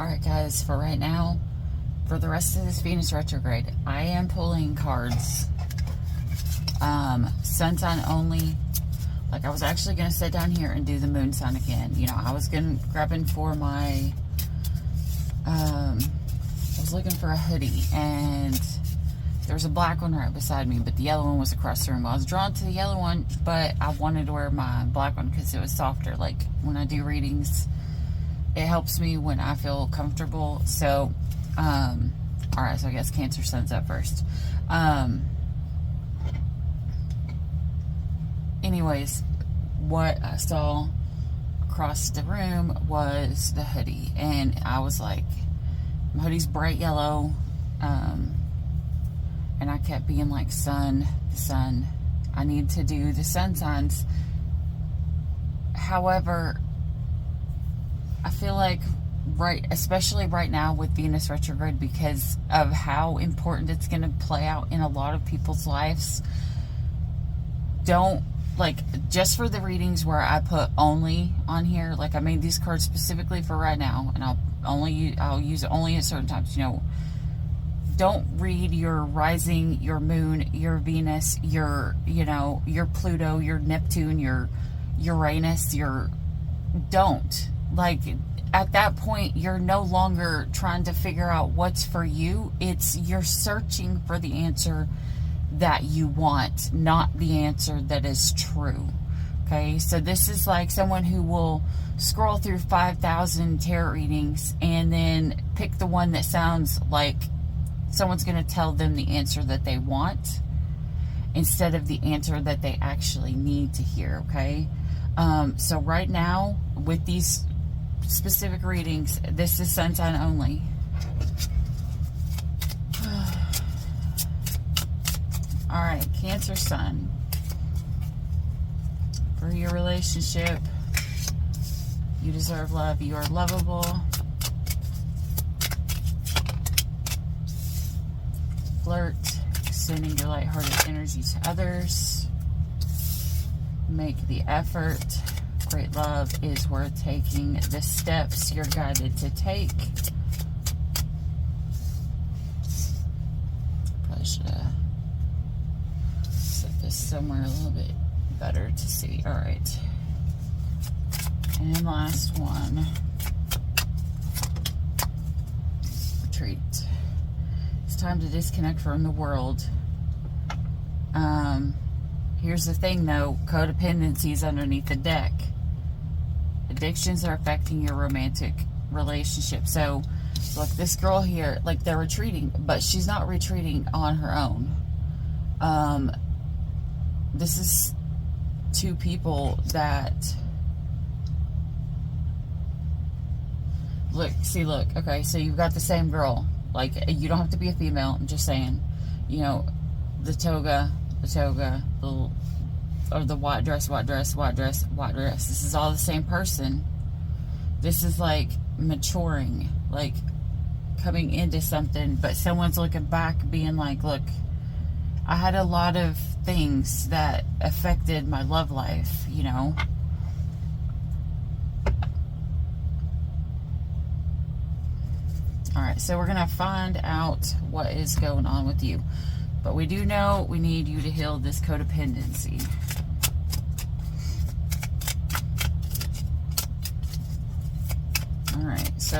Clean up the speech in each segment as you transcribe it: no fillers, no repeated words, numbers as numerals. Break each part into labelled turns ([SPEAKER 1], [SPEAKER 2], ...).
[SPEAKER 1] Alright guys, for right now, for the rest of this Venus retrograde, I am pulling cards. Sun sign only. Like, I was actually going to sit down here and do the moon sign again. You know, I was grabbing for my, I was looking for a hoodie, and there was a black one right beside me, but the yellow one was across the room. I was drawn to the yellow one, but I wanted to wear my black one because it was softer. Like, when I do readings, it helps me when I feel comfortable. So, alright, so I guess Cancer Sun's up first. Anyways, what I saw across the room was the hoodie, and I was like, my hoodie's bright yellow, and I kept being like, sun, I need to do the sun signs. However, I feel like especially right now with Venus retrograde, because of how important it's going to play out in a lot of people's lives, don't, like, just for the readings where I put only on here, like, I made these cards specifically for right now, and I'll use it only at certain times, you know. Don't read your rising, your moon, your Venus, your, you know, your Pluto, your Neptune, your Uranus, don't. Like, at that point, you're no longer trying to figure out what's for you. You're searching for the answer that you want, not the answer that is true. Okay, so this is like someone who will scroll through 5,000 tarot readings and then pick the one that sounds like someone's going to tell them the answer that they want instead of the answer that they actually need to hear. Okay, so right now with these specific readings, this is sun sign only. Alright, Cancer Sun. For your relationship, you deserve love. You are lovable. Flirt, extending your lighthearted energy to others. Make the effort. Great love is worth taking the steps you're guided to take. Probably should have set this somewhere a little bit better to see. Alright. And last one. Retreat. It's time to disconnect from the world. Here's the thing though, codependency is underneath the deck. Addictions are affecting your romantic relationship. So, look, this girl here, like, they're retreating, but she's not retreating on her own. This is two people that, look, okay, so you've got the same girl. Like, you don't have to be a female, I'm just saying. You know, the toga, or the white dress. This is all the same person. This is like maturing, like coming into something, but someone's looking back being like, look, I had a lot of things that affected my love life, you know. Alright, so we're going to find out what is going on with you. But we do know we need you to heal this codependency. Alright, so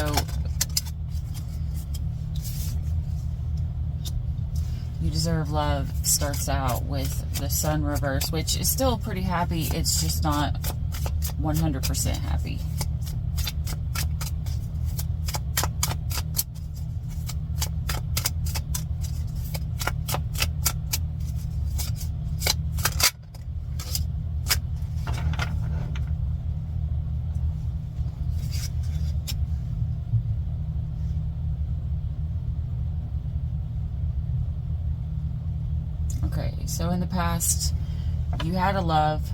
[SPEAKER 1] you deserve love starts out with the sun reverse, which is still pretty happy. It's just not 100% happy. Okay, so in the past, you had a love.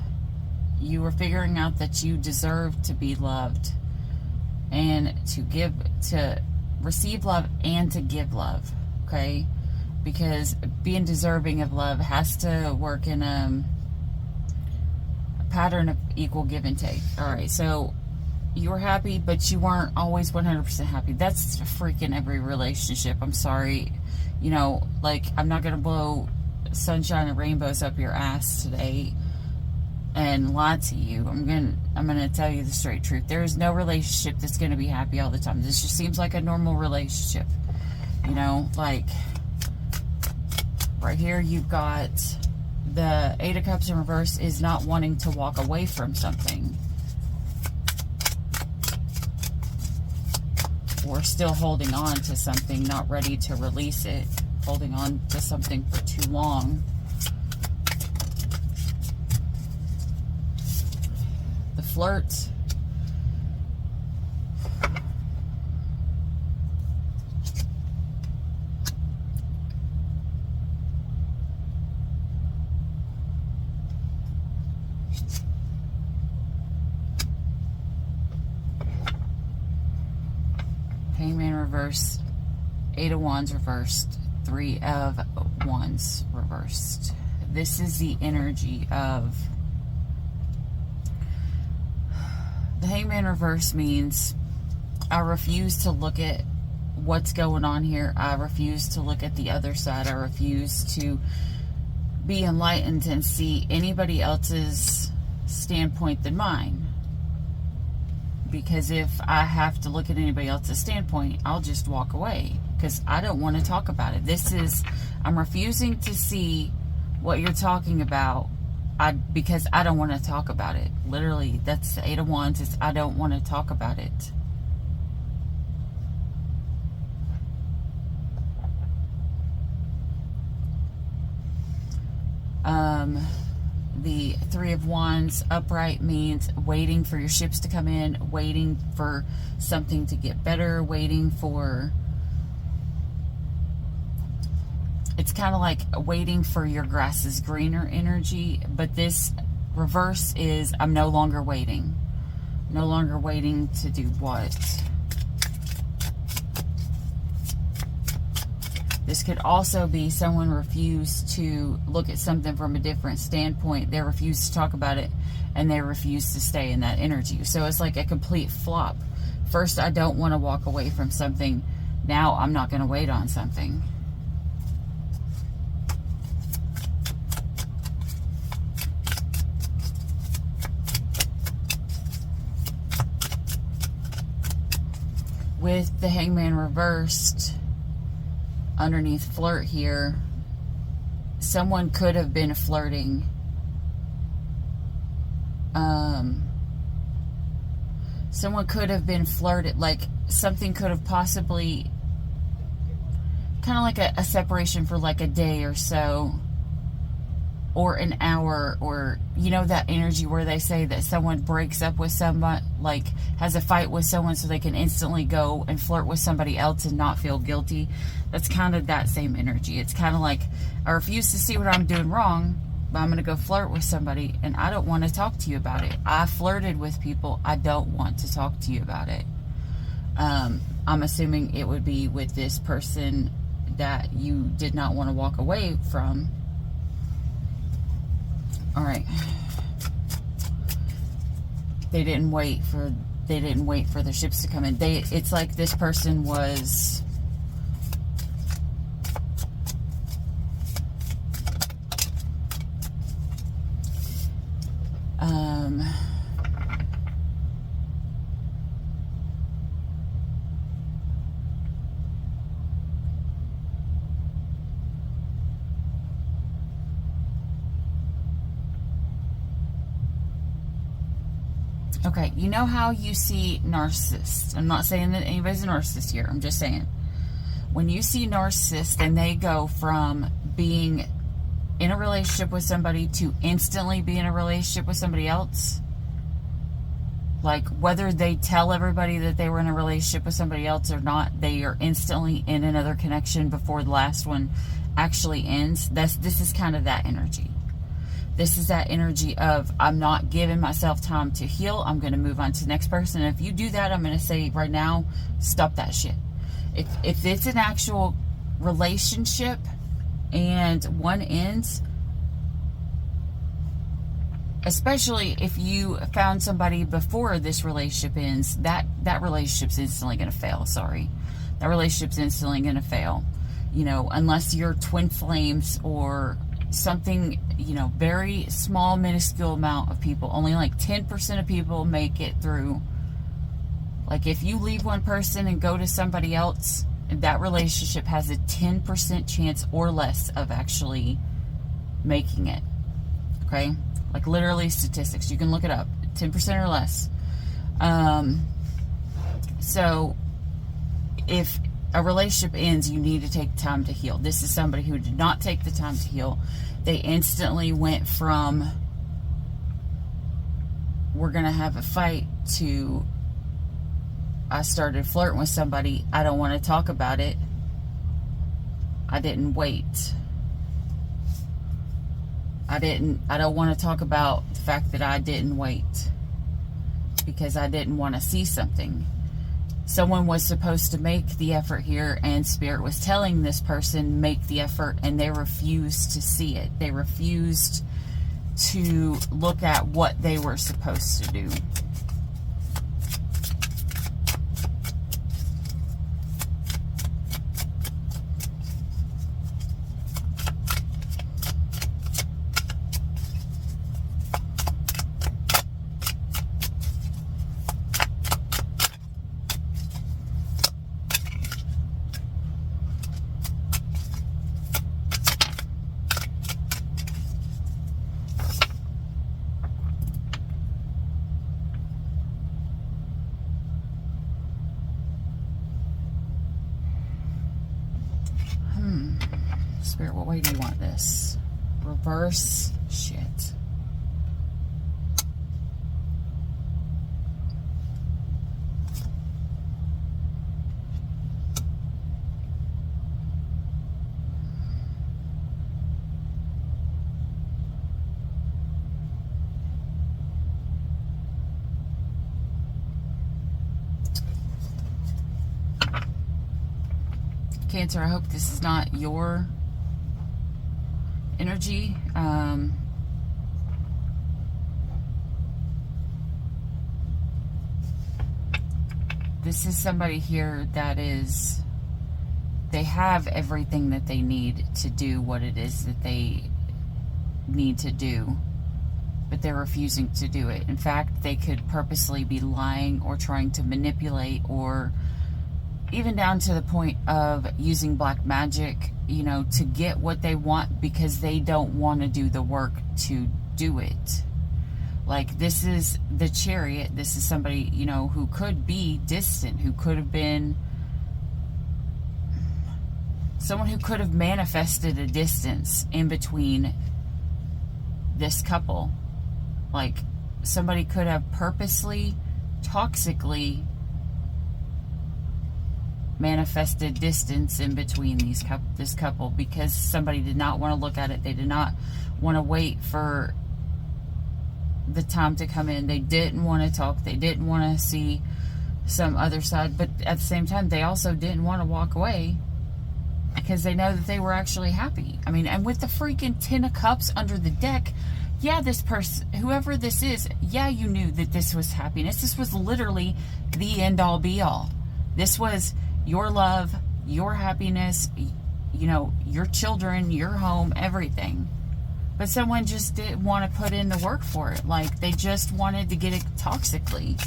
[SPEAKER 1] You were figuring out that you deserved to be loved and to receive love and to give love, okay? Because being deserving of love has to work in a pattern of equal give and take. All right, so you were happy, but you weren't always 100% happy. That's freaking every relationship. I'm sorry. You know, like, I'm not going to blow sunshine and rainbows up your ass today and lie to you. I'm gonna tell you the straight truth. There is no relationship that's going to be happy all the time. This just seems like a normal relationship. You know, like, right here you've got the Eight of Cups in reverse is not wanting to walk away from something. Or still holding on to something, not ready to release it. Holding on to something for too long. The flirt. Hangman reversed. Eight of Wands reversed. Three of Wands reversed. This is the energy of the Hangman reverse. Means I refuse to look at what's going on here. I refuse to look at the other side. I refuse to be enlightened and see anybody else's standpoint than mine. Because if I have to look at anybody else's standpoint, I'll just walk away. Because I don't want to talk about it. I'm refusing to see what you're talking about because I don't want to talk about it. Literally, that's the Eight of Wands. I don't want to talk about it. The Three of Wands upright means waiting for your ships to come in, waiting for something to get better, waiting for... It's kind of like waiting for your grass is greener energy, but this reverse is I'm no longer waiting. No longer waiting to do what? This could also be someone refused to look at something from a different standpoint. They refuse to talk about it, and they refuse to stay in that energy. So it's like a complete flop. First, I don't want to walk away from something. Now, I'm not going to wait on something. With the Hangman reversed underneath flirt here, someone could have been flirting. Someone could have been flirted, like something could have possibly, kind of like a separation for like a day or so, or an hour, or, you know, that energy where they say that someone breaks up with someone, like has a fight with someone so they can instantly go and flirt with somebody else and not feel guilty. That's kind of that same energy. It's kind of like, I refuse to see what I'm doing wrong, but I'm going to go flirt with somebody, and I don't want to talk to you about it. I flirted with people. I don't want to talk to you about it. I'm assuming it would be with this person that you did not want to walk away from. All right. They didn't wait for the ships to come in. It's like this person was okay, you know how you see narcissists. I'm not saying that anybody's a narcissist here. I'm just saying, when you see narcissists and they go from being in a relationship with somebody to instantly be in a relationship with somebody else, like whether they tell everybody that they were in a relationship with somebody else or not, they are instantly in another connection before the last one actually ends. This is kind of that energy. This is that energy of, I'm not giving myself time to heal. I'm going to move on to the next person. And if you do that, I'm going to say right now, stop that shit. If it's an actual relationship and one ends, especially if you found somebody before this relationship ends, that relationship's instantly going to fail. Sorry. That relationship's instantly going to fail. You know, unless you're twin flames or something, you know, very small, minuscule amount of people. Only like 10% of people make it through. Like, if you leave one person and go to somebody else, that relationship has a 10% chance or less of actually making it. Okay? Like, literally statistics. You can look it up. 10% or less. So, if a relationship ends, you need to take time to heal. This is somebody who did not take the time to heal. They instantly went from, we're going to have a fight, to, I started flirting with somebody. I don't want to talk about it. I didn't wait. I don't want to talk about the fact that I didn't wait because I didn't want to see something. Someone was supposed to make the effort here, and Spirit was telling this person, make the effort, and they refused to see it. They refused to look at what they were supposed to do. Spirit, what way do you want this? Reverse? Shit. Cancer, I hope this is not your energy. This is somebody here that is, they have everything that they need to do what it is that they need to do, but they're refusing to do it. In fact, they could purposely be lying or trying to manipulate, or even down to the point of using black magic, you know, to get what they want because they don't want to do the work to do it. Like, this is the Chariot. This is somebody, you know, who could be distant, who could have been someone who could have manifested a distance in between this couple. Like, somebody could have purposely, toxically manifested distance in between this couple because somebody did not want to look at it. They did not want to wait for the time to come in. They didn't want to talk. They didn't want to see some other side, but at the same time, they also didn't want to walk away because they know that they were actually happy. I mean, and with the freaking 10 of Cups under the deck, yeah, this person, whoever this is, yeah, you knew that this was happiness. This was literally the end all be all. This was your love, your happiness, you know, your children, your home, everything. But someone just didn't want to put in the work for it. Like, they just wanted to get it toxically.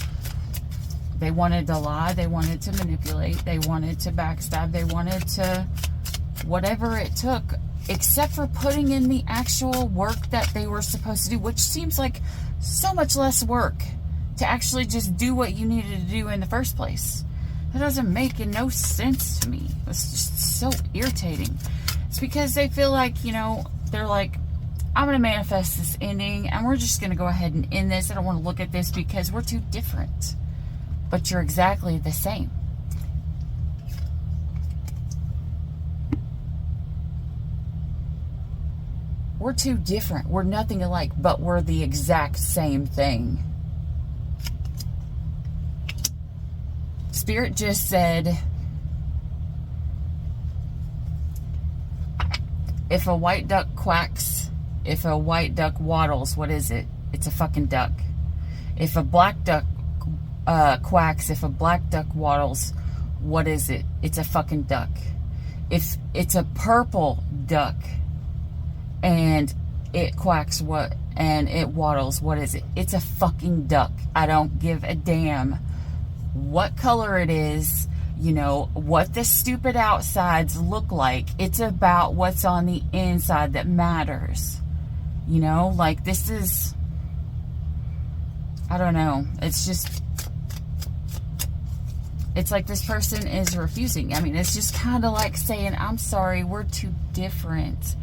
[SPEAKER 1] They wanted to lie. They wanted to manipulate. They wanted to backstab. They wanted to whatever it took, except for putting in the actual work that they were supposed to do, which seems like so much less work to actually just do what you needed to do in the first place. That doesn't make no sense to me. It's just so irritating. It's because they feel like, you know, they're like, I'm going to manifest this ending, and we're just going to go ahead and end this. I don't want to look at this because we're too different. But you're exactly the same. We're too different. We're nothing alike, but we're the exact same thing. Spirit just said, if a white duck quacks, if a white duck waddles, what is it? It's a fucking duck. If a black duck quacks, if a black duck waddles, what is it? It's a fucking duck. If it's a purple duck and it quacks, what, and it waddles, what is it? It's a fucking duck. I don't give a damn what color it is, you know, what the stupid outsides look like. It's about what's on the inside that matters. You know, like, this is, I don't know. It's just, it's like this person is refusing. I mean, it's just kind of like saying, I'm sorry, we're too different.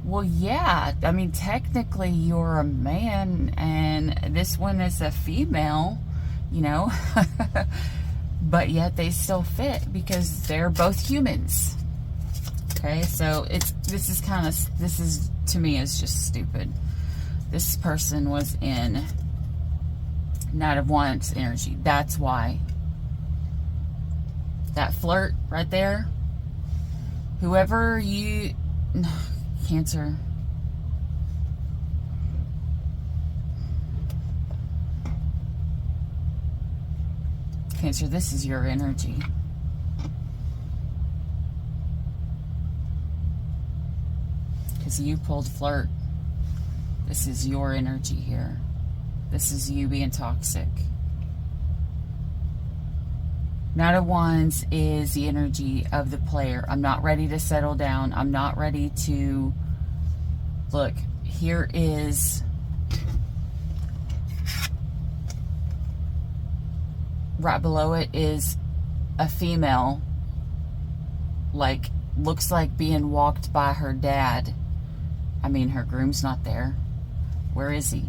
[SPEAKER 1] Well, yeah, I mean, technically you're a man and this one is a female, you know, but yet they still fit because they're both humans. Okay, so this is to me is just stupid. This person was in Knight of Wands energy. That's why. That flirt right there, whoever you, Cancer. Cancer, this is your energy. Because you pulled flirt. This is your energy here. This is you being toxic. Knight of Wands is the energy of the player. I'm not ready to settle down. I'm not ready to... Look, here is... Right below it is a female, like, looks like being walked by her dad. I mean, her groom's not there. Where is he?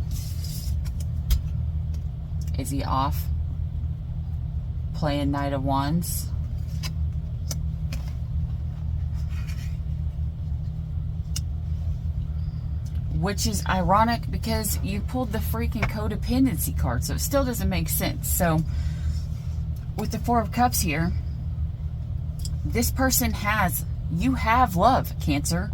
[SPEAKER 1] Is he off playing Knight of Wands? Which is ironic because you pulled the freaking codependency card, so it still doesn't make sense. So, with the Four of Cups here, this person you have love, Cancer.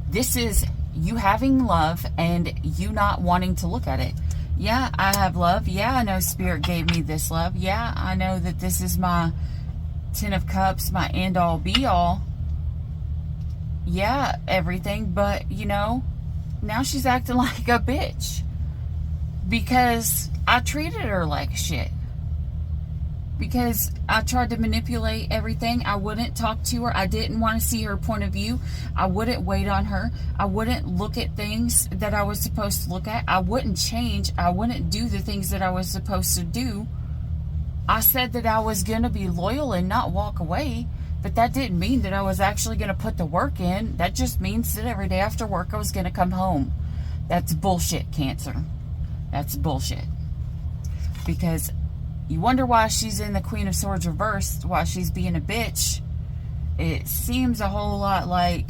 [SPEAKER 1] This is you having love and you not wanting to look at it. Yeah, I have love. Yeah, I know Spirit gave me this love. Yeah, I know that this is my Ten of Cups, my end all be all. Yeah, everything, but, you know, now she's acting like a bitch because I treated her like shit. Because I tried to manipulate everything. I wouldn't talk to her. I didn't want to see her point of view. I wouldn't wait on her. I wouldn't look at things that I was supposed to look at. I wouldn't change. I wouldn't do the things that I was supposed to do. I said that I was going to be loyal and not walk away. But that didn't mean that I was actually going to put the work in. That just means that every day after work I was going to come home. That's bullshit, Cancer. That's bullshit. Because... you wonder why she's in the Queen of Swords reversed, why she's being a bitch. It seems a whole lot like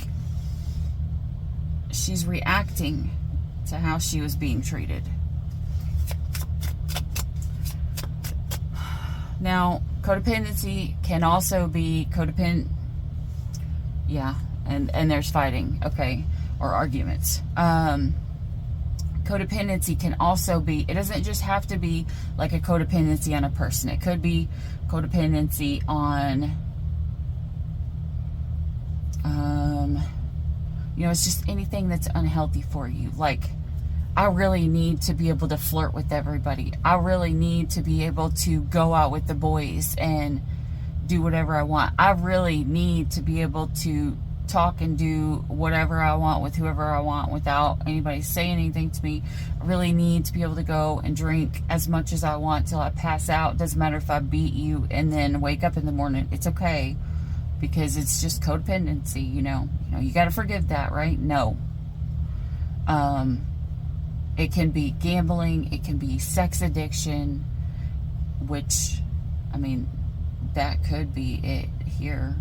[SPEAKER 1] she's reacting to how she was being treated. Now, codependency can also be codependent. Yeah, and there's fighting, okay, or arguments. Codependency can also be, it doesn't just have to be like a codependency on a person. It could be codependency on, you know, it's just anything that's unhealthy for you. Like, I really need to be able to flirt with everybody. I really need to be able to go out with the boys and do whatever I want. I really need to be able to talk and do whatever I want with whoever I want without anybody saying anything to me. I really need to be able to go and drink as much as I want till I pass out. Doesn't matter if I beat you and then wake up in the morning. It's okay because it's just codependency, you know. You got to forgive that, right? No. It can be gambling. It can be sex addiction, which, I mean, that could be it here.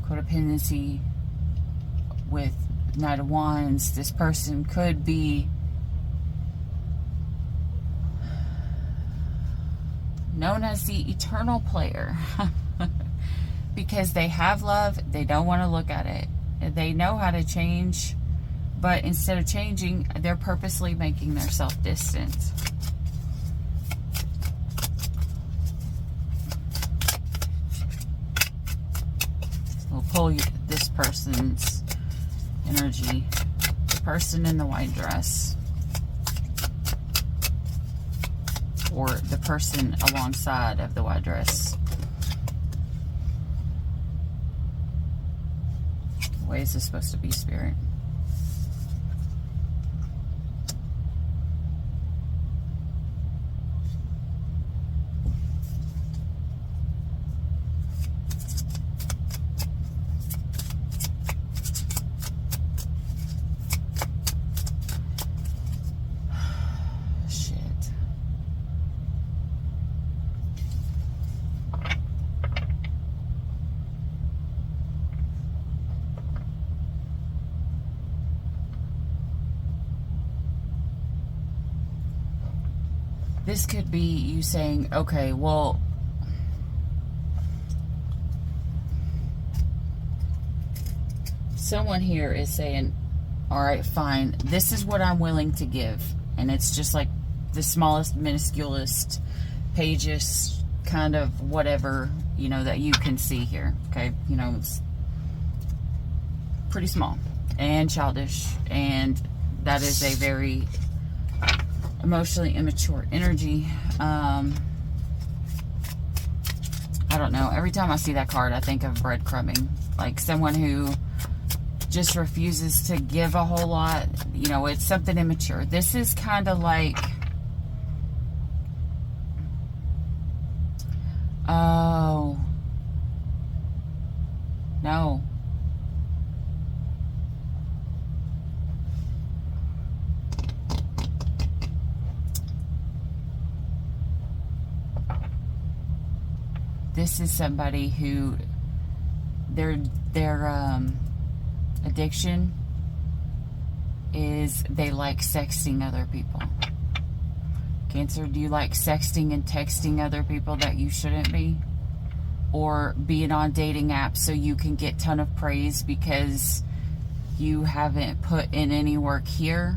[SPEAKER 1] Codependency with Knight of Wands. This person could be known as the eternal player because they have love. They don't want to look at it. They know how to change But instead of changing, they're purposely making themselves distant. We'll pull this person's energy. The person in the white dress. Or the person alongside of the white dress. What way is this supposed to be, Spirit? This could be you saying, okay, well, someone here is saying, all right, fine, this is what I'm willing to give. And it's just like the smallest, minusculest pages, kind of whatever, you know, that you can see here. Okay, you know, it's pretty small and childish. And that is a very emotionally immature energy. I don't know. Every time I see that card, I think of breadcrumbing. Like someone who just refuses to give a whole lot. You know, it's something immature. This is kind of like, oh, no. This is somebody who their addiction is they like sexting other people. Cancer, do you like sexting and texting other people that you shouldn't be? Or being on dating apps so you can get ton of praise because you haven't put in any work here,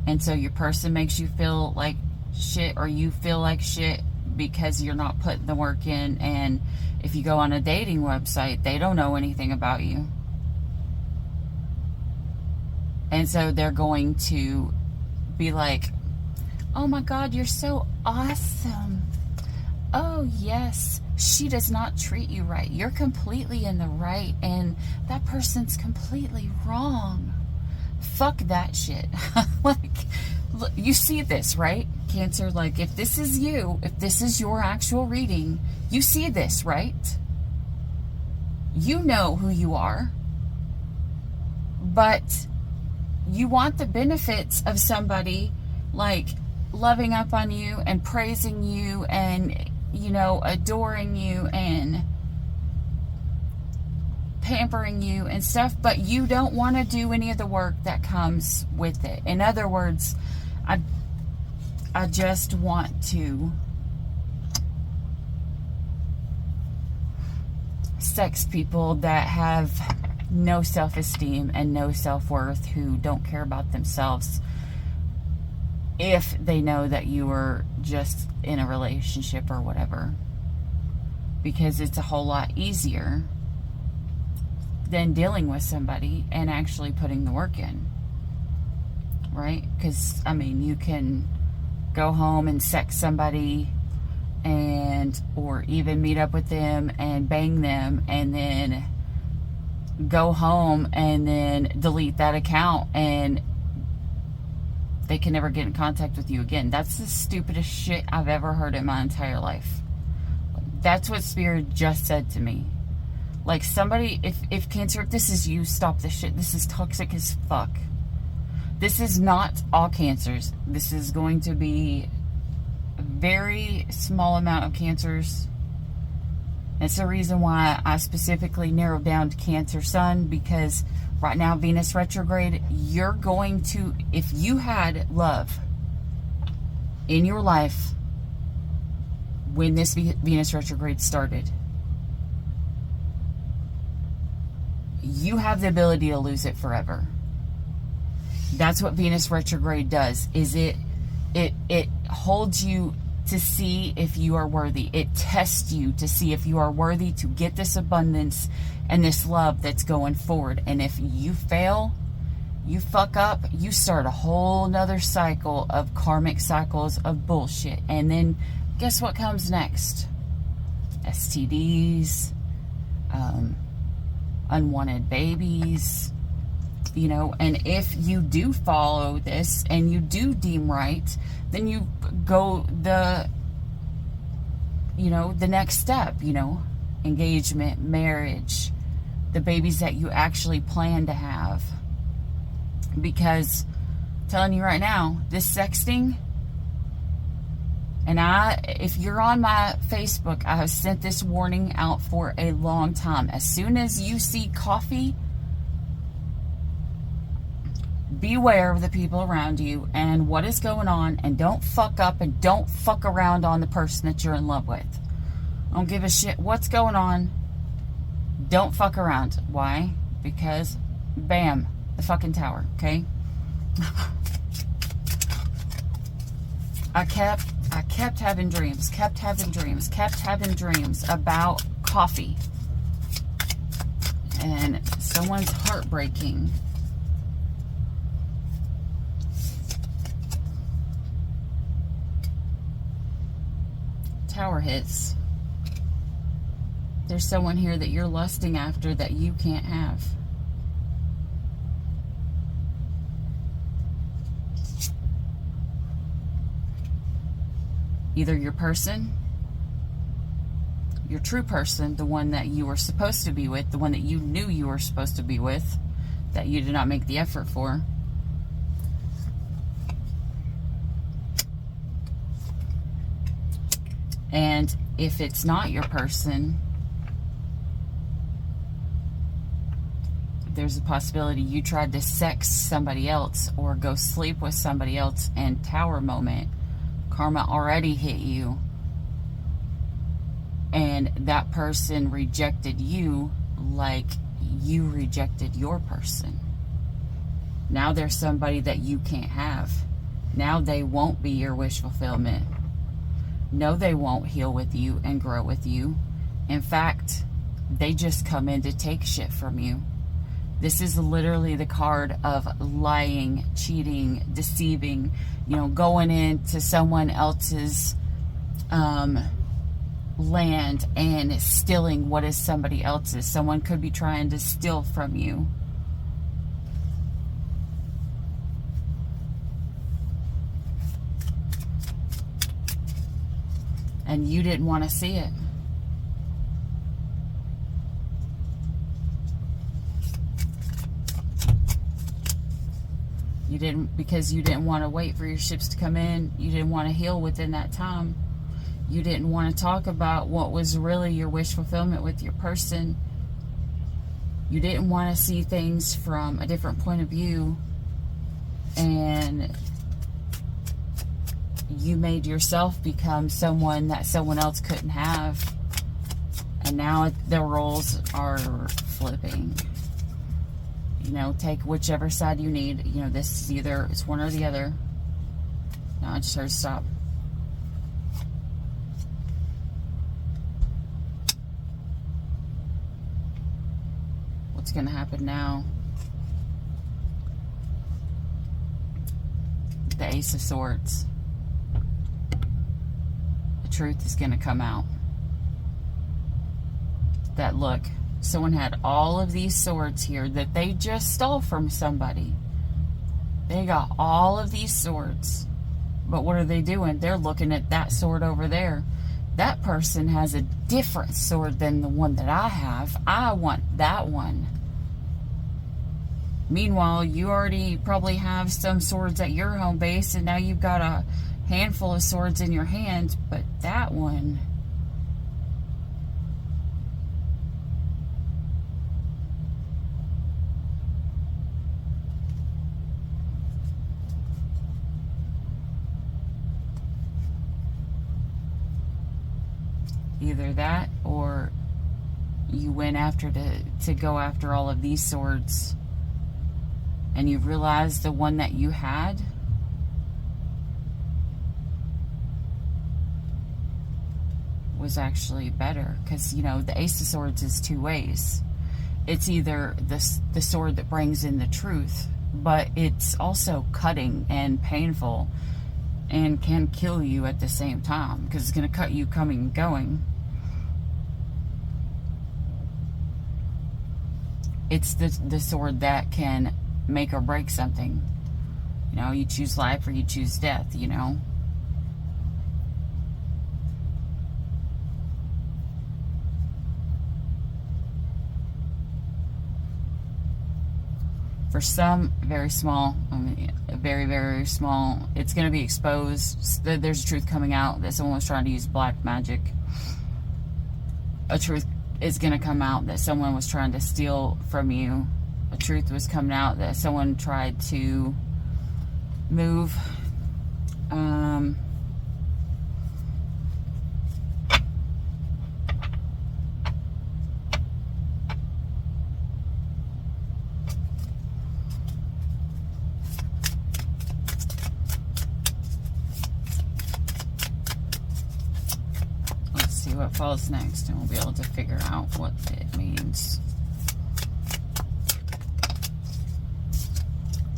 [SPEAKER 1] and so your person makes you feel like shit, or you feel like shit because you're not putting the work in. And if you go on a dating website, they don't know anything about you, and so they're going to be like, oh my god, you're so awesome, oh yes, she does not treat you right, you're completely in the right and that person's completely wrong. Fuck that shit. Like, look, you see this, right, Cancer? Like, if this is you, if this is your actual reading, you see this, right? You know who you are, but you want the benefits of somebody like loving up on you and praising you and, you know, adoring you and pampering you and stuff, but you don't want to do any of the work that comes with it. In other words, I just want to sex people that have no self-esteem and no self-worth, who don't care about themselves, if they know that you are just in a relationship or whatever, because it's a whole lot easier than dealing with somebody and actually putting the work in, right? Because, I mean, you can go home and sex somebody and, or even meet up with them and bang them and then go home and then delete that account and they can never get in contact with you again. That's the stupidest shit I've ever heard in my entire life. That's what Spirit just said to me. Like, somebody, if Cancer, if this is you, stop this shit. This is toxic as fuck. This is not all Cancers. This is going to be a very small amount of Cancers. That's the reason why I specifically narrowed down to Cancer Sun, because right now, Venus retrograde, you're going to, if you had love in your life when this Venus retrograde started, you have the ability to lose it forever. That's what Venus retrograde does, is it holds you to see if you are worthy. It tests you to see if you are worthy to get this abundance and this love that's going forward. And if you fail, you fuck up, you start a whole nother cycle of karmic cycles of bullshit. And then guess what comes next? STDs, unwanted babies, you know. And if you do follow this and you do deem right, then you go the next step, engagement, marriage, the babies that you actually plan to have. Because I'm telling you right now, this sexting, and if you're on my Facebook, I have sent this warning out for a long time. As soon as you see coffee, beware of the people around you and what is going on, and don't fuck up and don't fuck around on the person that you're in love with. I don't give a shit what's going on. Don't fuck around. Why? Because, bam, the fucking tower, okay? I kept having dreams about coffee. And someone's heartbreaking. Tower hits. There's someone here that you're lusting after that you can't have. Either your person, your true person, the one that you were supposed to be with, the one that you knew you were supposed to be with, that you did not make the effort for. And if it's not your person, there's a possibility you tried to sex somebody else or go sleep with somebody else, and tower moment, karma already hit you, and that person rejected you like you rejected your person. Now there's somebody that you can't have. Now they won't be your wish fulfillment. No, they won't heal with you and grow with you. In fact, they just come in to take shit from you. This is literally the card of lying, cheating, deceiving, going into someone else's land and stealing what is somebody else's. Someone could be trying to steal from you. And you didn't want to see it. You didn't, because you didn't want to wait for your ships to come in. You didn't want to heal within that time. You didn't want to talk about what was really your wish fulfillment with your person. You didn't want to see things from a different point of view. And you made yourself become someone that someone else couldn't have. And now the roles are flipping. Take whichever side you need. This is either, it's one or the other. No, I just heard stop. What's going to happen now? The Ace of Swords. The truth is going to come out. That look. Someone had all of these swords here that they just stole from somebody. They got all of these swords. But what are they doing? They're looking at that sword over there. That person has a different sword than the one that I have. I want that one. Meanwhile, you already probably have some swords at your home base, and now you've got a handful of swords in your hand. But that one... Either that, or you went after to go after all of these swords and you realize the one that you had was actually better. Because, you know, the Ace of Swords is two ways. It's either the sword that brings in the truth, but it's also cutting and painful and can kill you at the same time, because it's going to cut you coming and going. It's the sword that can make or break something. You know, you choose life or you choose death, you know. For some, very small, I mean, very, very small, it's going to be exposed. There's a truth coming out that someone was trying to use black magic. A truth is going to come out that someone was trying to steal from you. A truth was coming out that someone tried to move. What falls next, and we'll be able to figure out what it means.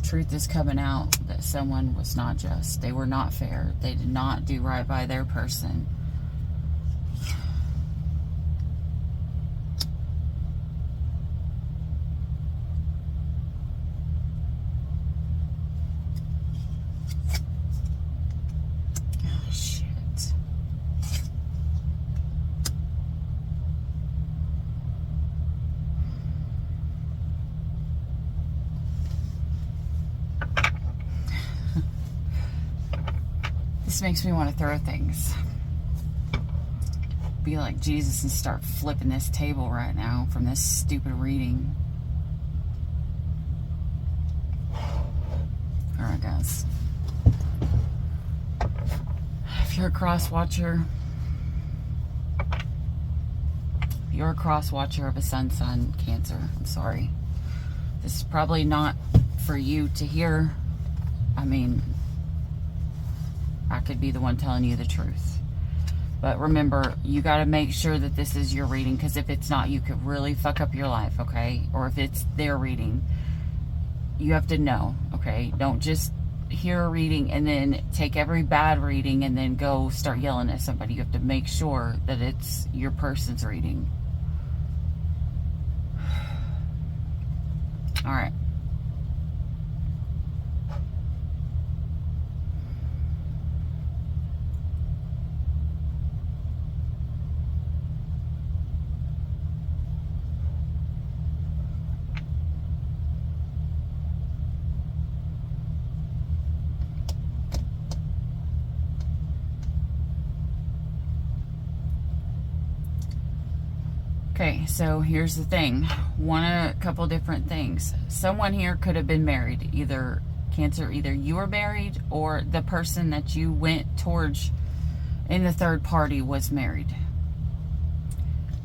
[SPEAKER 1] Truth is coming out that someone was not just. They were not fair. They did not do right by their person. This makes me want to throw things. Be like Jesus and start flipping this table right now from this stupid reading. Alright, guys. If you're a cross watcher, of a sun sign, Cancer, I'm sorry. This is probably not for you to hear. I mean, I could be the one telling you the truth. But remember, you got to make sure that this is your reading, because if it's not, you could really fuck up your life, okay? Or if it's their reading, you have to know, okay? Don't just hear a reading and then take every bad reading and then go start yelling at somebody. You have to make sure that it's your person's reading. All right. Okay, so here's the thing. A couple different things. Someone here could have been married. Either Cancer, either you were married or the person that you went towards in the third party was married.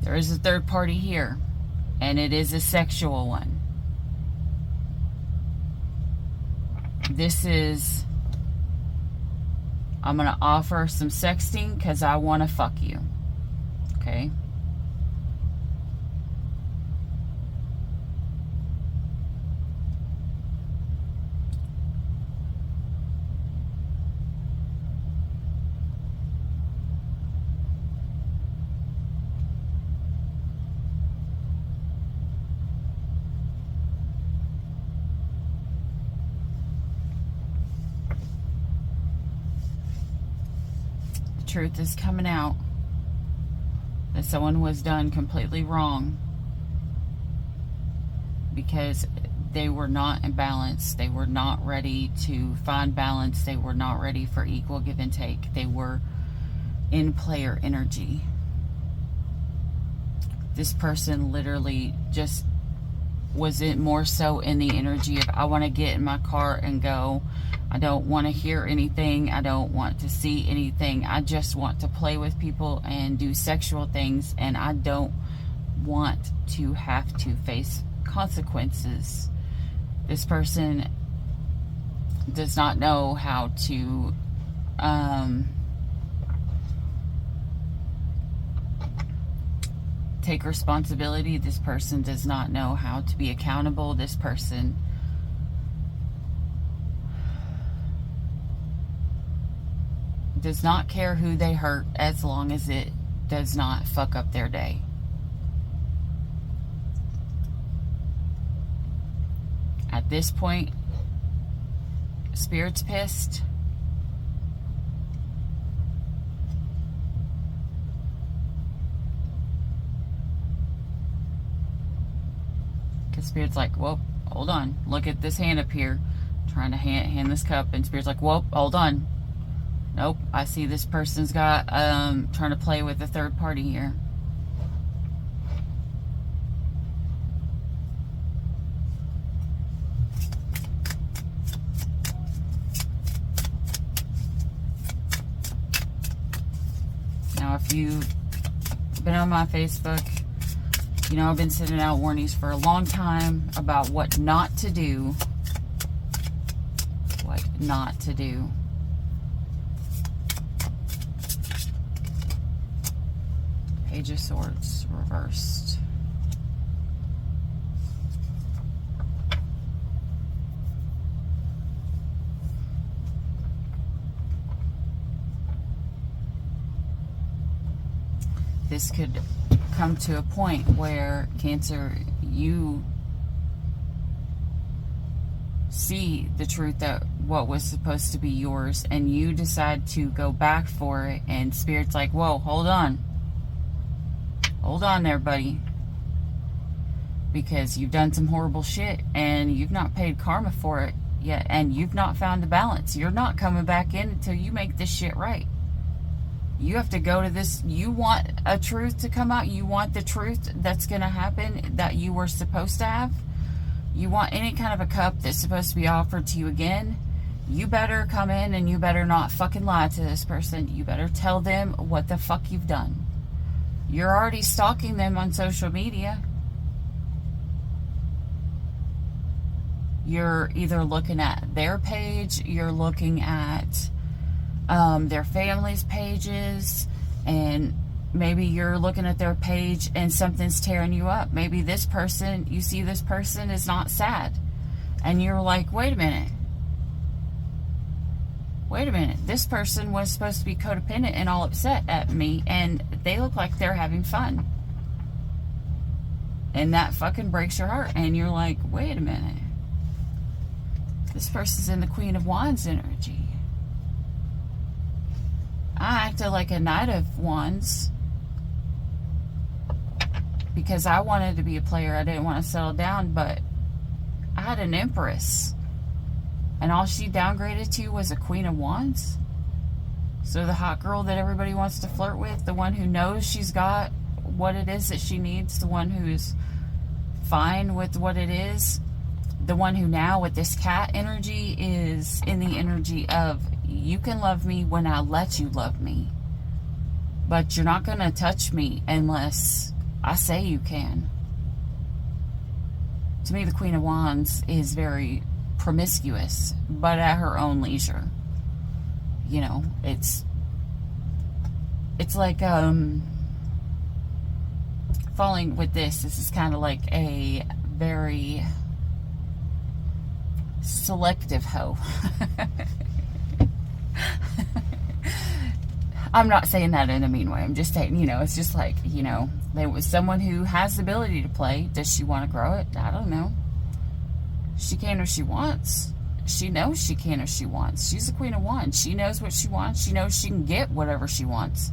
[SPEAKER 1] There is a third party here, and it is a sexual one. This is, I'm going to offer some sexting because I want to fuck you. Okay? Truth is coming out that someone was done completely wrong because they were not in balance. They were not ready to find balance. They were not ready for equal give and take. They were in player energy. This person literally just was it more so in the energy of, I want to get in my car and go. I don't want to hear anything. I don't want to see anything. I just want to play with people and do sexual things, and I don't want to have to face consequences This person does not know how to take responsibility. This person does not know how to be accountable. This person does not care who they hurt as long as it does not fuck up their day. At this point, Spirit's pissed. Because Spirit's like, whoa, hold on. Look at this hand up here. Trying to hand this cup. And Spirit's like, whoa, hold on. Nope, I see this person's got, trying to play with a third party here. Now, if you've been on my Facebook, you know I've been sending out warnings for a long time about what not to do. What not to do. Page of Swords reversed. This could come to a point where, Cancer, you see the truth that what was supposed to be yours, and you decide to go back for it, and Spirit's like, whoa, hold on. Hold on there, buddy. Because you've done some horrible shit, and you've not paid karma for it yet, and you've not found the balance. You're not coming back in until you make this shit right. You have to go to this. You want a truth to come out. You want the truth that's going to happen that you were supposed to have. You want any kind of a cup that's supposed to be offered to you again. You better come in and you better not fucking lie to this person. You better tell them what the fuck you've done. You're already stalking them on social media. You're either looking at their page, you're looking at their family's pages, and maybe you're looking at their page and something's tearing you up. Maybe this person, you see this person is not sad, and you're like, wait a minute, this person was supposed to be codependent and all upset at me, and they look like they're having fun, and that fucking breaks your heart. And you're like, wait a minute, this person's in the Queen of Wands energy. I acted like a Knight of Wands because I wanted to be a player. I didn't want to settle down, but I had an Empress, and all she downgraded to was a Queen of Wands. So the hot girl that everybody wants to flirt with, the one who knows she's got what it is that she needs, the one who's fine with what it is, the one who now with this cat energy is in the energy of, you can love me when I let you love me, but you're not going to touch me unless I say you can. To me, the Queen of Wands is very promiscuous, but at her own leisure. You know, it's like falling with this is kind of like a very selective hoe. I'm not saying that in a mean way. I'm just saying, you know, it's just like, you know, there was someone who has the ability to play. Does she want to grow it? I don't know. She can if she wants. She knows she can if she wants. She's the Queen of Wands. She knows what she wants. She knows she can get whatever she wants.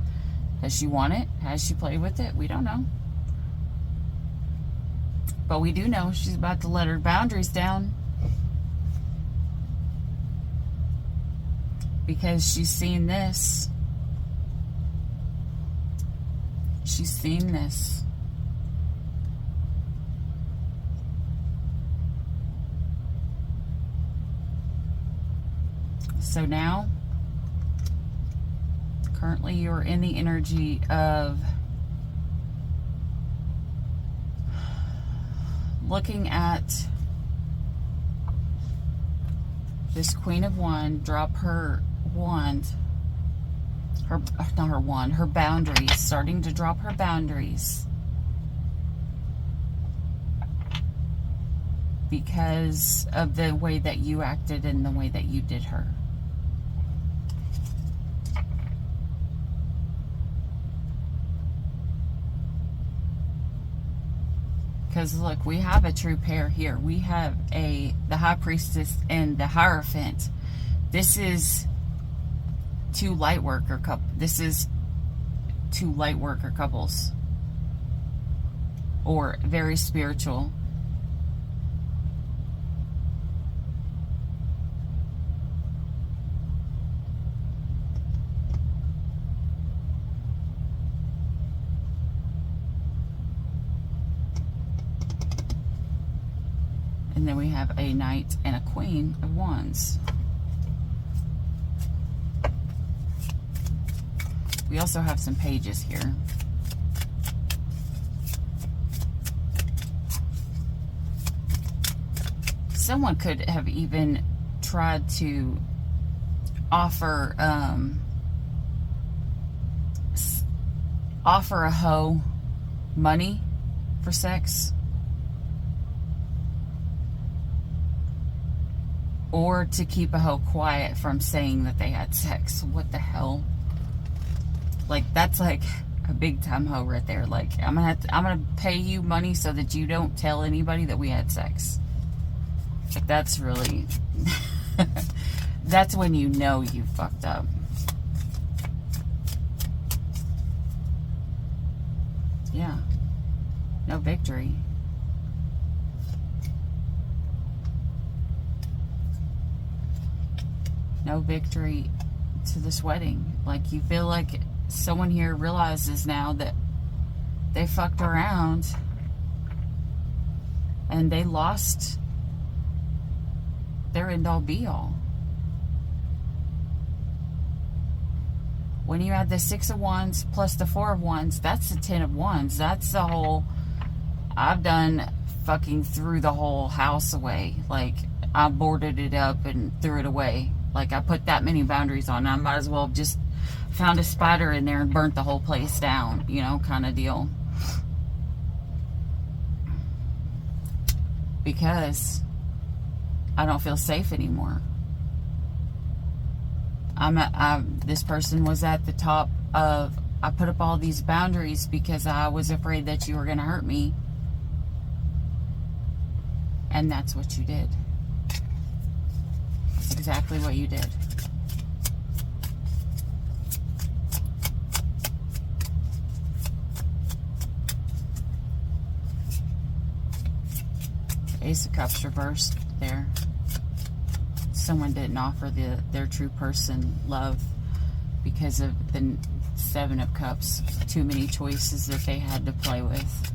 [SPEAKER 1] Does she want it? Has she played with it? We don't know. But we do know she's about to let her boundaries down. Because she's seen this. She's seen this. So now, currently you're in the energy of looking at this Queen of Wands drop her wand, not her wand, her boundaries, starting to drop her boundaries because of the way that you acted and the way that you did her. Because look, we have a true pair here. We have the High Priestess and the Hierophant. This is two light worker couple. This is two light worker couples, or very spiritual. And then we have a Knight and a Queen of Wands. We also have some pages here. Someone could have even tried to offer offer a hoe money for sex, or to keep a hoe quiet from saying that they had sex. What the hell? Like, that's like a big time hoe right there. Like, I'm gonna pay you money so that you don't tell anybody that we had sex. Like, that's really that's when you know you fucked up. Yeah. No victory. No victory to this wedding. Like, you feel like someone here realizes now that they fucked around and they lost their end all be all. When you add the 6 of Wands plus the 4 of Wands, that's the 10 of Wands. That's the whole, I've done fucking threw the whole house away. Like, I boarded it up and threw it away. Like, I put that many boundaries on. I might as well have just found a spider in there and burnt the whole place down, you know, kind of deal. Because I don't feel safe anymore. This person was at the top of, I put up all these boundaries because I was afraid that you were going to hurt me. And that's what you did. That's exactly what you did. Ace of Cups reversed there. Someone didn't offer their true person love because of the 7 of Cups. Too many choices that they had to play with.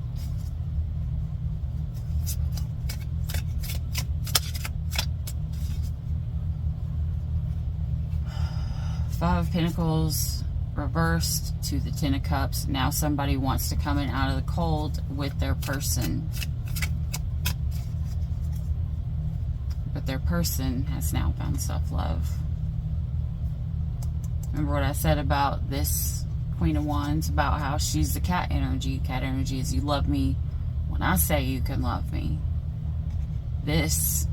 [SPEAKER 1] Five of Pentacles reversed to the 10 of Cups. Now somebody wants to come in out of the cold with their person. But their person has now found self-love. Remember what I said about this Queen of Wands, about how she's the cat energy. Cat energy is you love me when I say you can love me. This,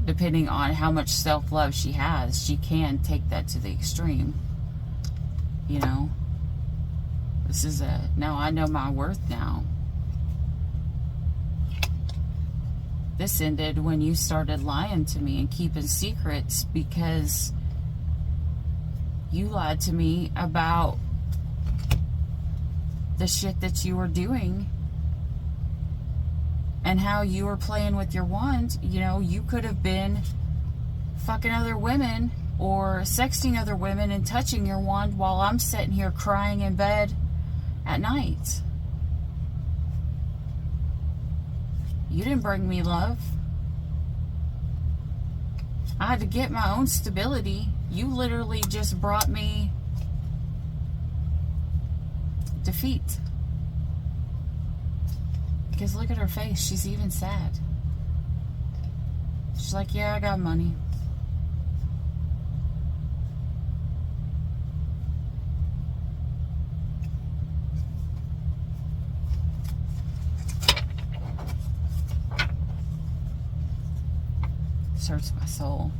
[SPEAKER 1] depending on how much self-love she has, she can take that to the extreme. You know? This is no, I know my worth now. This ended when you started lying to me and keeping secrets because you lied to me about the shit that you were doing and how you were playing with your wand. You know, you could have been fucking other women or sexting other women and touching your wand while I'm sitting here crying in bed at night. You didn't bring me love. I had to get my own stability. You literally just brought me defeat. Because look at her face. She's even sad. She's She's like, yeah, I got money. This hurts my soul.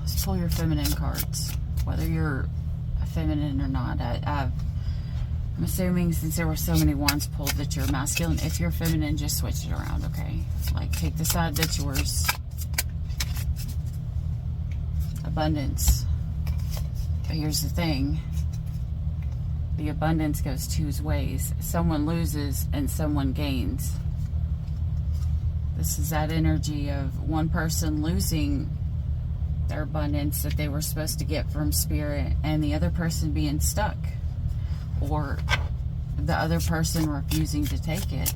[SPEAKER 1] Let's pull your feminine cards, whether you're feminine or not. I'm assuming, since there were so many wands pulled, that you're masculine. If you're feminine, just switch it around, okay? Like, take the side that's yours. Abundance. But here's the thing. The abundance goes two ways. Someone loses and someone gains. This is that energy of one person losing their abundance that they were supposed to get from spirit, and the other person being stuck, or the other person refusing to take it.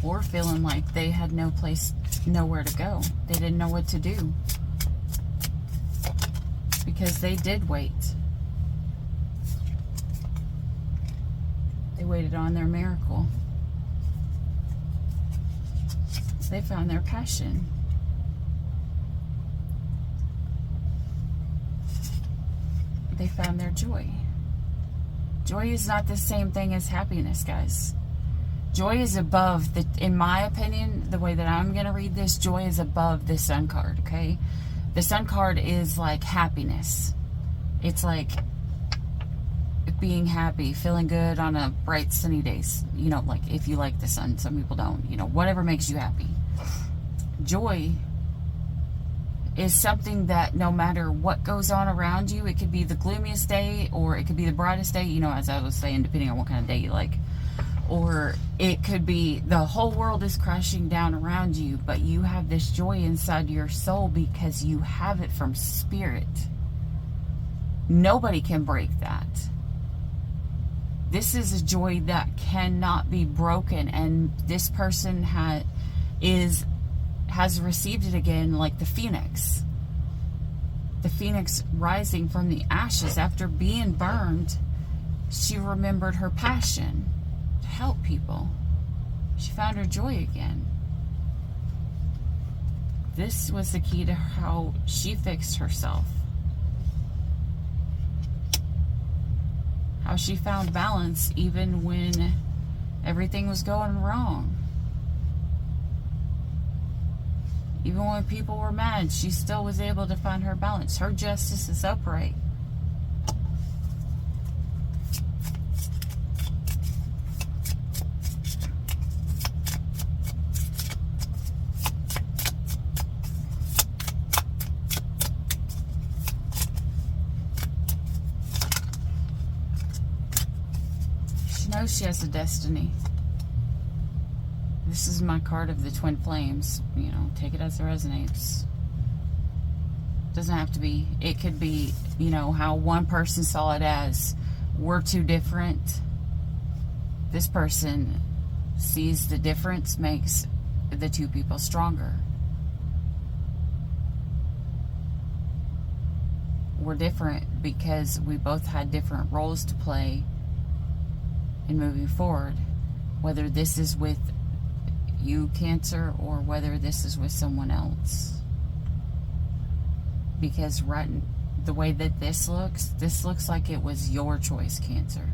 [SPEAKER 1] Or feeling like they had nowhere to go. They didn't know what to do. Because they did wait. They waited on their miracle. They found their passion. They found their joy. Joy is not the same thing as happiness, guys. Joy is above, in my opinion, the way that I'm going to read this, joy is above the Sun card, okay? The Sun card is like happiness. It's like being happy, feeling good on a bright, sunny day. You know, like if you like the sun, some people don't. You know, whatever makes you happy. Joy is something that no matter what goes on around you, it could be the gloomiest day or it could be the brightest day, you know, as I was saying, depending on what kind of day you like. Or it could be the whole world is crashing down around you, but you have this joy inside your soul because you have it from spirit. Nobody can break that. This is a joy that cannot be broken, and this person has received it again, like the phoenix. The phoenix rising from the ashes after being burned. She remembered her passion. Help people. She found her joy again. This was the key to how she fixed herself. How she found balance even when everything was going wrong. Even when people were mad, she still was able to find her balance. Her justice is upright. Knows she has a destiny. This is my card of the twin flames. You know, take it as it resonates. Doesn't have to be. It could be, you know, how one person saw it as we're too different. This person sees the difference makes the two people stronger. We're different because we both had different roles to play in moving forward, whether this is with you, Cancer, or whether this is with someone else. Because right, the way that this looks like it was your choice, Cancer.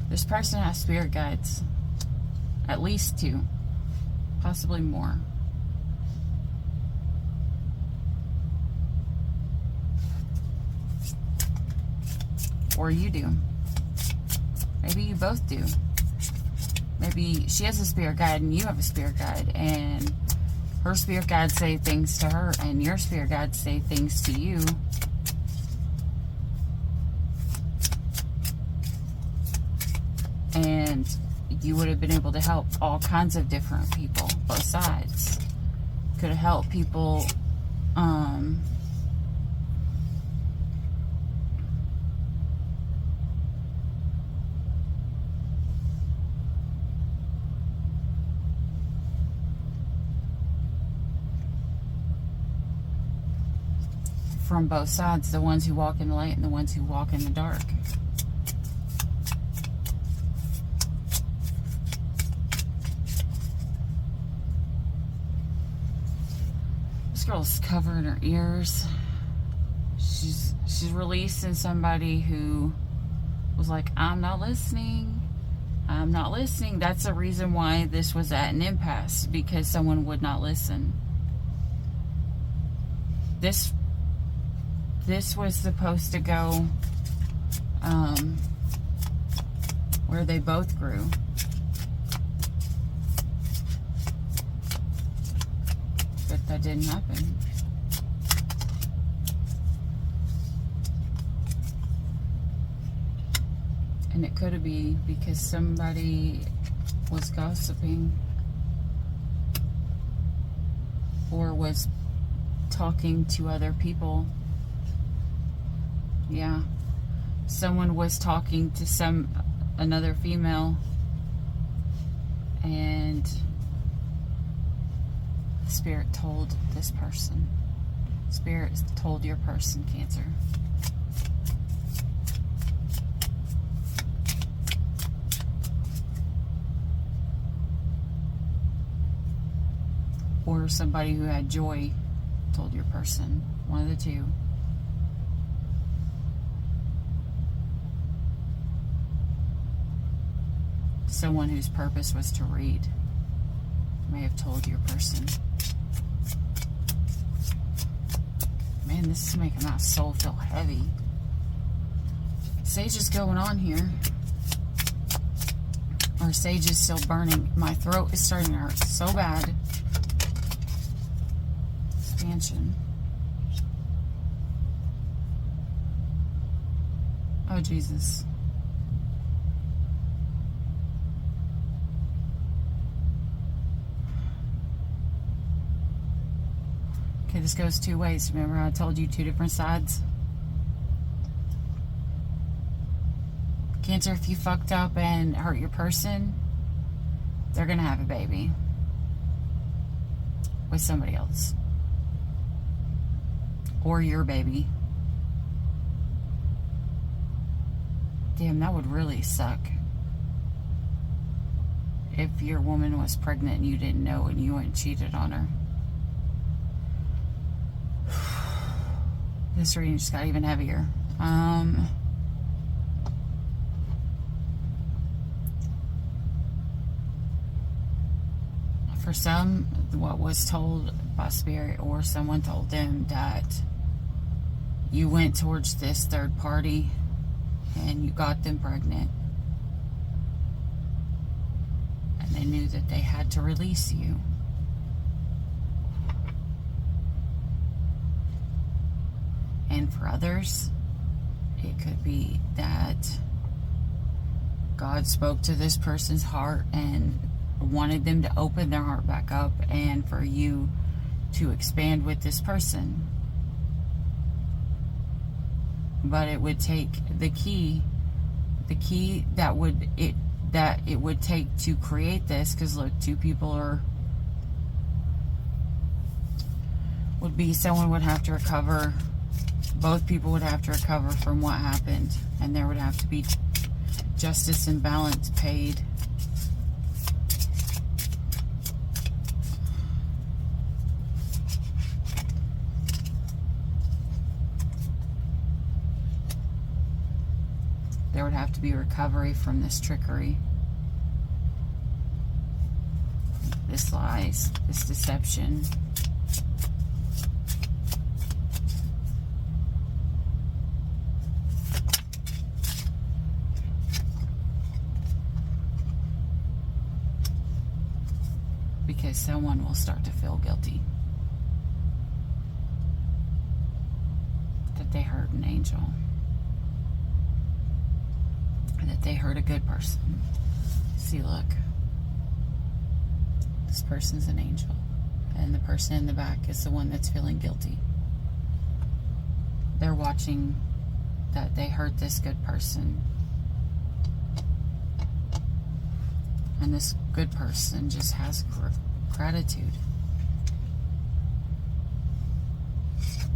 [SPEAKER 1] This person has spirit guides. At least 2. Possibly more. Or you do. Maybe you both do. Maybe she has a spirit guide and you have a spirit guide, and her spirit guides say things to her and your spirit guides say things to you. And you would have been able to help all kinds of different people, both sides. Could have helped people, from both sides, the ones who walk in the light and the ones who walk in the dark. This girl's covering her ears. She's releasing somebody who was like, I'm not listening. I'm not listening. That's the reason why this was at an impasse, because someone would not listen. This was supposed to go where they both grew. But that didn't happen. And it could be because somebody was gossiping or was talking to other people. Yeah. Someone was talking to another female, and Spirit told this person. Spirit told your person, Cancer. Or somebody who had joy told your person. One of the two. Someone whose purpose was to read may have told your person. Man, this is making my soul feel heavy. Sage is going on here. Our sage is still burning. My throat is starting to hurt so bad. Expansion. Oh, Jesus. Okay, this goes two ways. Remember I told you two different sides? Cancer, if you fucked up and hurt your person, they're going to have a baby with somebody else. Or your baby. Damn, that would really suck. If your woman was pregnant and you didn't know and you went and cheated on her. This reading just got even heavier. For some, what was told by Spirit, or someone told them that you went towards this third party and you got them pregnant. And they knew that they had to release you. And for others, it could be that God spoke to this person's heart and wanted them to open their heart back up, and for you to expand with this person. But it would take the key that it would take to create this, because look, two people would be someone would have to recover. Both people would have to recover from what happened, and there would have to be justice and balance paid. There would have to be recovery from this trickery, this lies, this deception. Because someone will start to feel guilty that they hurt an angel, and that they hurt a good person. See, look. This person's an angel. And the person in the back is the one that's feeling guilty. They're watching that they hurt this good person. And this good person just has gratitude.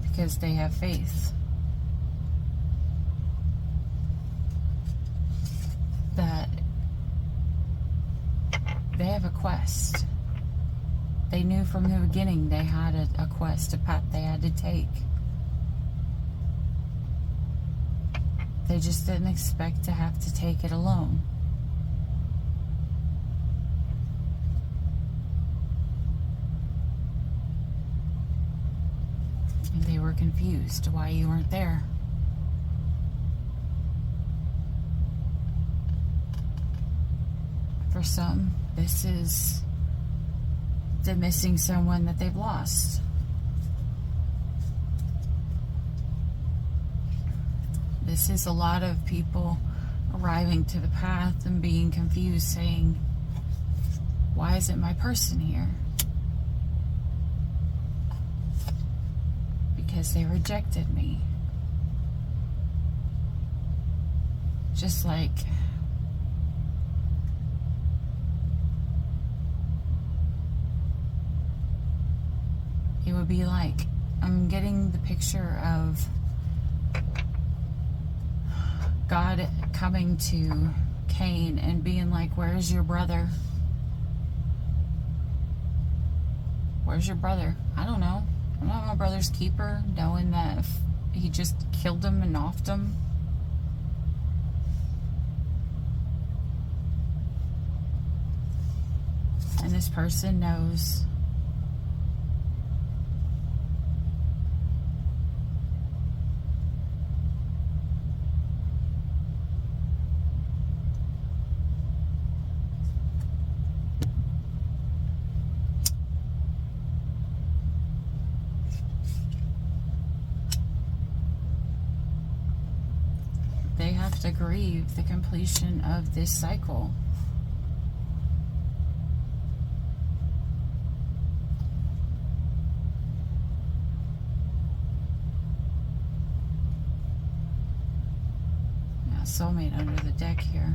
[SPEAKER 1] Because they have faith. That they have a quest. They knew from the beginning they had a quest, a path they had to take. They just didn't expect to have to take it alone. And they were confused why you weren't there. For some, this is the missing someone that they've lost. This is a lot of people arriving to the path and being confused, saying, why isn't my person here? Because they rejected me. Just like it would be like, I'm getting the picture of God coming to Cain and being like, where's your brother? Where's your brother? I don't know. I'm not my brother's keeper, knowing that if he just killed him and offed him. And this person knows they have to grieve the completion of this cycle. Yeah, soulmate under the deck here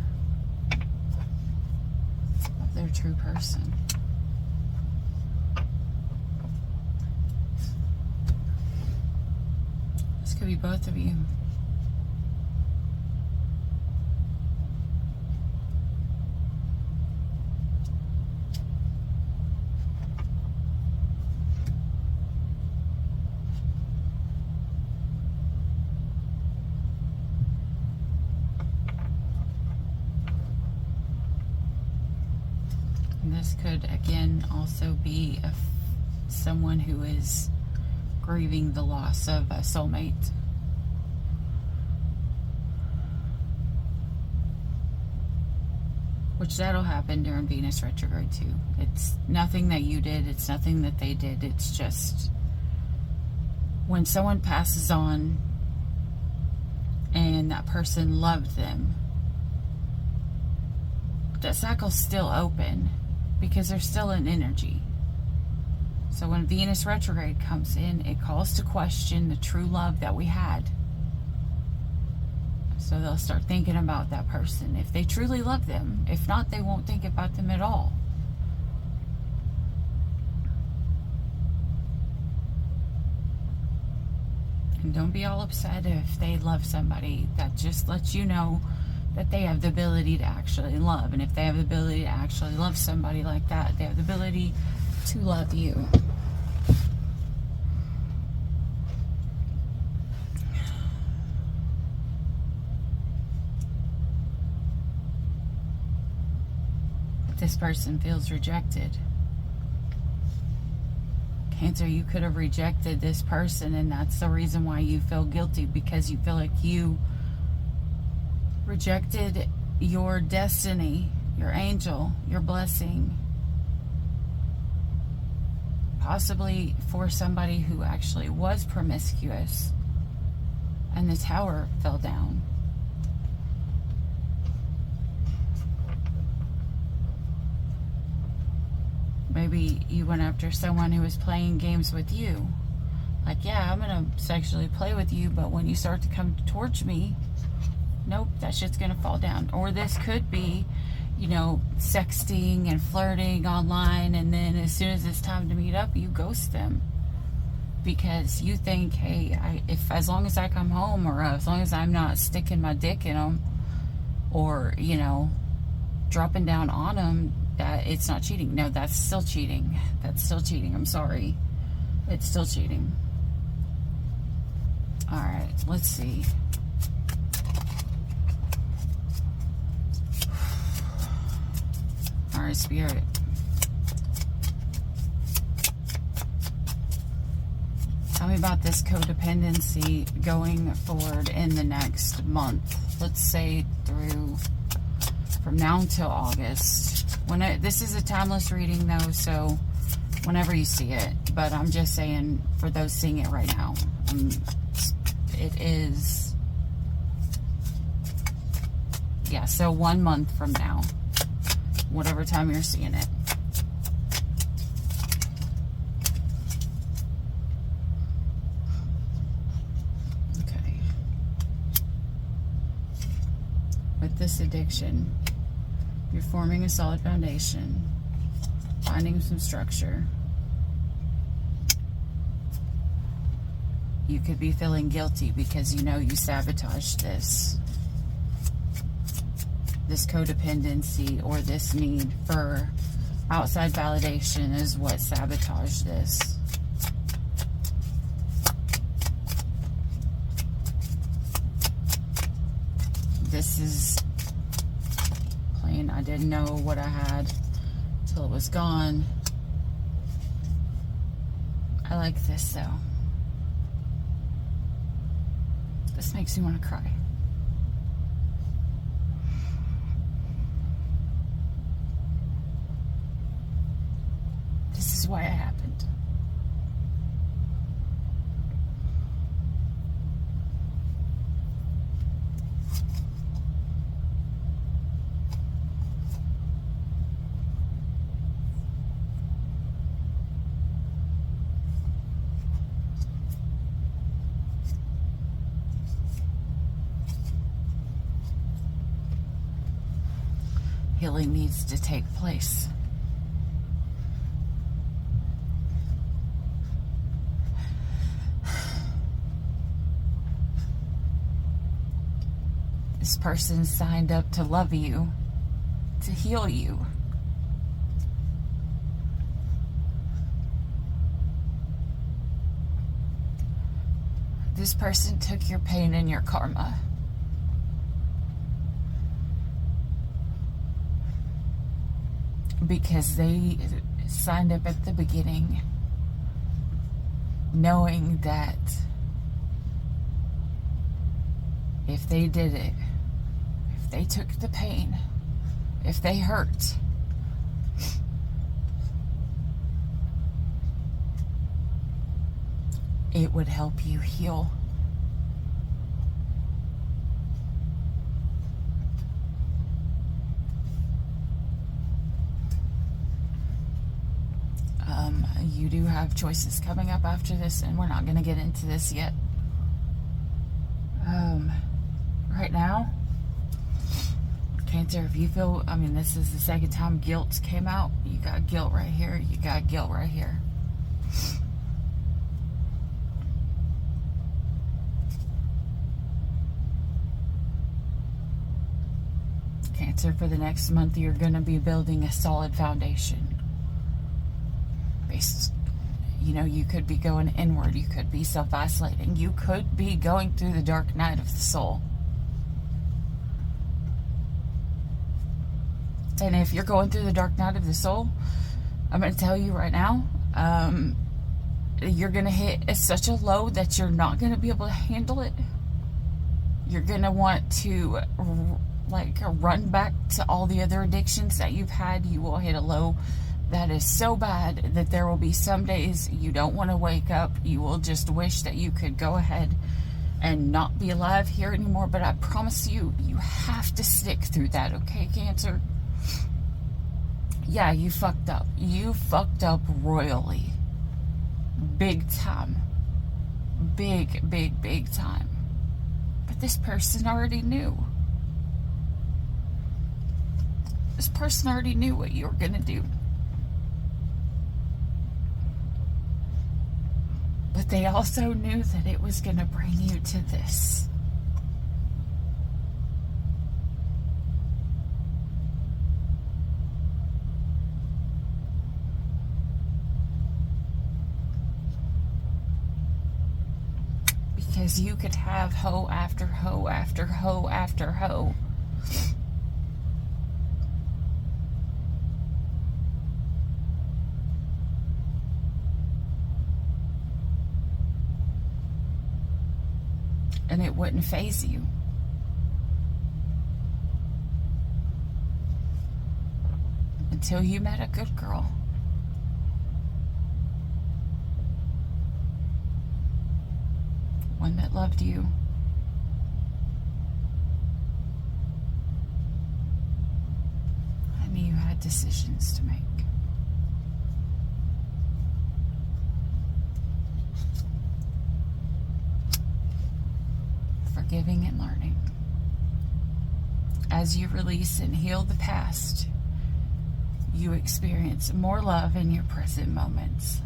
[SPEAKER 1] of their true person. This could be both of you. This could, again, also be someone who is grieving the loss of a soulmate. Which that'll happen during Venus retrograde too. It's nothing that you did. It's nothing that they did. It's just when someone passes on and that person loved them, that cycle's still open. Because there's still an energy. So when Venus retrograde comes in, it calls to question the true love that we had. So they'll start thinking about that person if they truly love them. If not, they won't think about them at all. And don't be all upset if they love somebody. That just lets you know that they have the ability to actually love. And if they have the ability to actually love somebody like that, they have the ability to love you. But this person feels rejected. Cancer, you could have rejected this person, and that's the reason why you feel guilty, because you feel like you rejected your destiny, your angel, your blessing, possibly for somebody who actually was promiscuous, and the tower fell down. Maybe you went after someone who was playing games with you. Like, yeah, I'm gonna sexually play with you, but when you start to come towards me, nope, that shit's gonna fall down. Or this could be, you know, sexting and flirting online, and then as soon as it's time to meet up, you ghost them. Because you think, hey, if as long as I come home, or as long as I'm not sticking my dick in them, or, you know, dropping down on them, that it's not cheating. No, that's still cheating. That's still cheating. I'm sorry. It's still cheating. All right, let's see. All right, Spirit. Tell me about this codependency going forward in the next month. Let's say through from now until August. This is a timeless reading though, so whenever you see it. But I'm just saying for those seeing it right now. It is, yeah, so 1 month from now, whatever time you're seeing it. Okay. With this addiction, you're forming a solid foundation, finding some structure. You could be feeling guilty because you know you sabotaged this codependency, or this need for outside validation is what sabotaged this. This is plain. I didn't know what I had till it was gone. I like this though. This makes me want to cry. This is why it happened. Healing needs to take place. This person signed up to love you, to heal you. This person took your pain and your karma. Because they signed up at the beginning knowing that if they did it, if they took the pain, if they hurt, it would help you heal. You do have choices coming up after this, and we're not going to get into this yet. Right now, Cancer, if you feel, I mean, this is the second time guilt came out. You got guilt right here. You got guilt right here. Cancer, for the next month, you're going to be building a solid foundation. You know, you could be going inward, you could be self-isolating, you could be going through the dark night of the soul. And if you're going through the dark night of the soul, I'm going to tell you right now, you're going to hit such a low that you're not going to be able to handle it. You're going to want to like run back to all the other addictions that you've had. You will hit a low that is so bad that there will be some days you don't want to wake up. You will just wish that you could go ahead and not be alive here anymore. But I promise you, you have to stick through that, okay, Cancer? Yeah, you fucked up. You fucked up royally. Big time. Big, big, big time. But this person already knew. This person already knew what you were going to do. But they also knew that it was going to bring you to this. Because you could have hoe after hoe after hoe after hoe. And it wouldn't faze you. Until you met a good girl. One that loved you. I knew you had decisions to make. Forgiving and learning. As you release and heal the past, you experience more love in your present moments.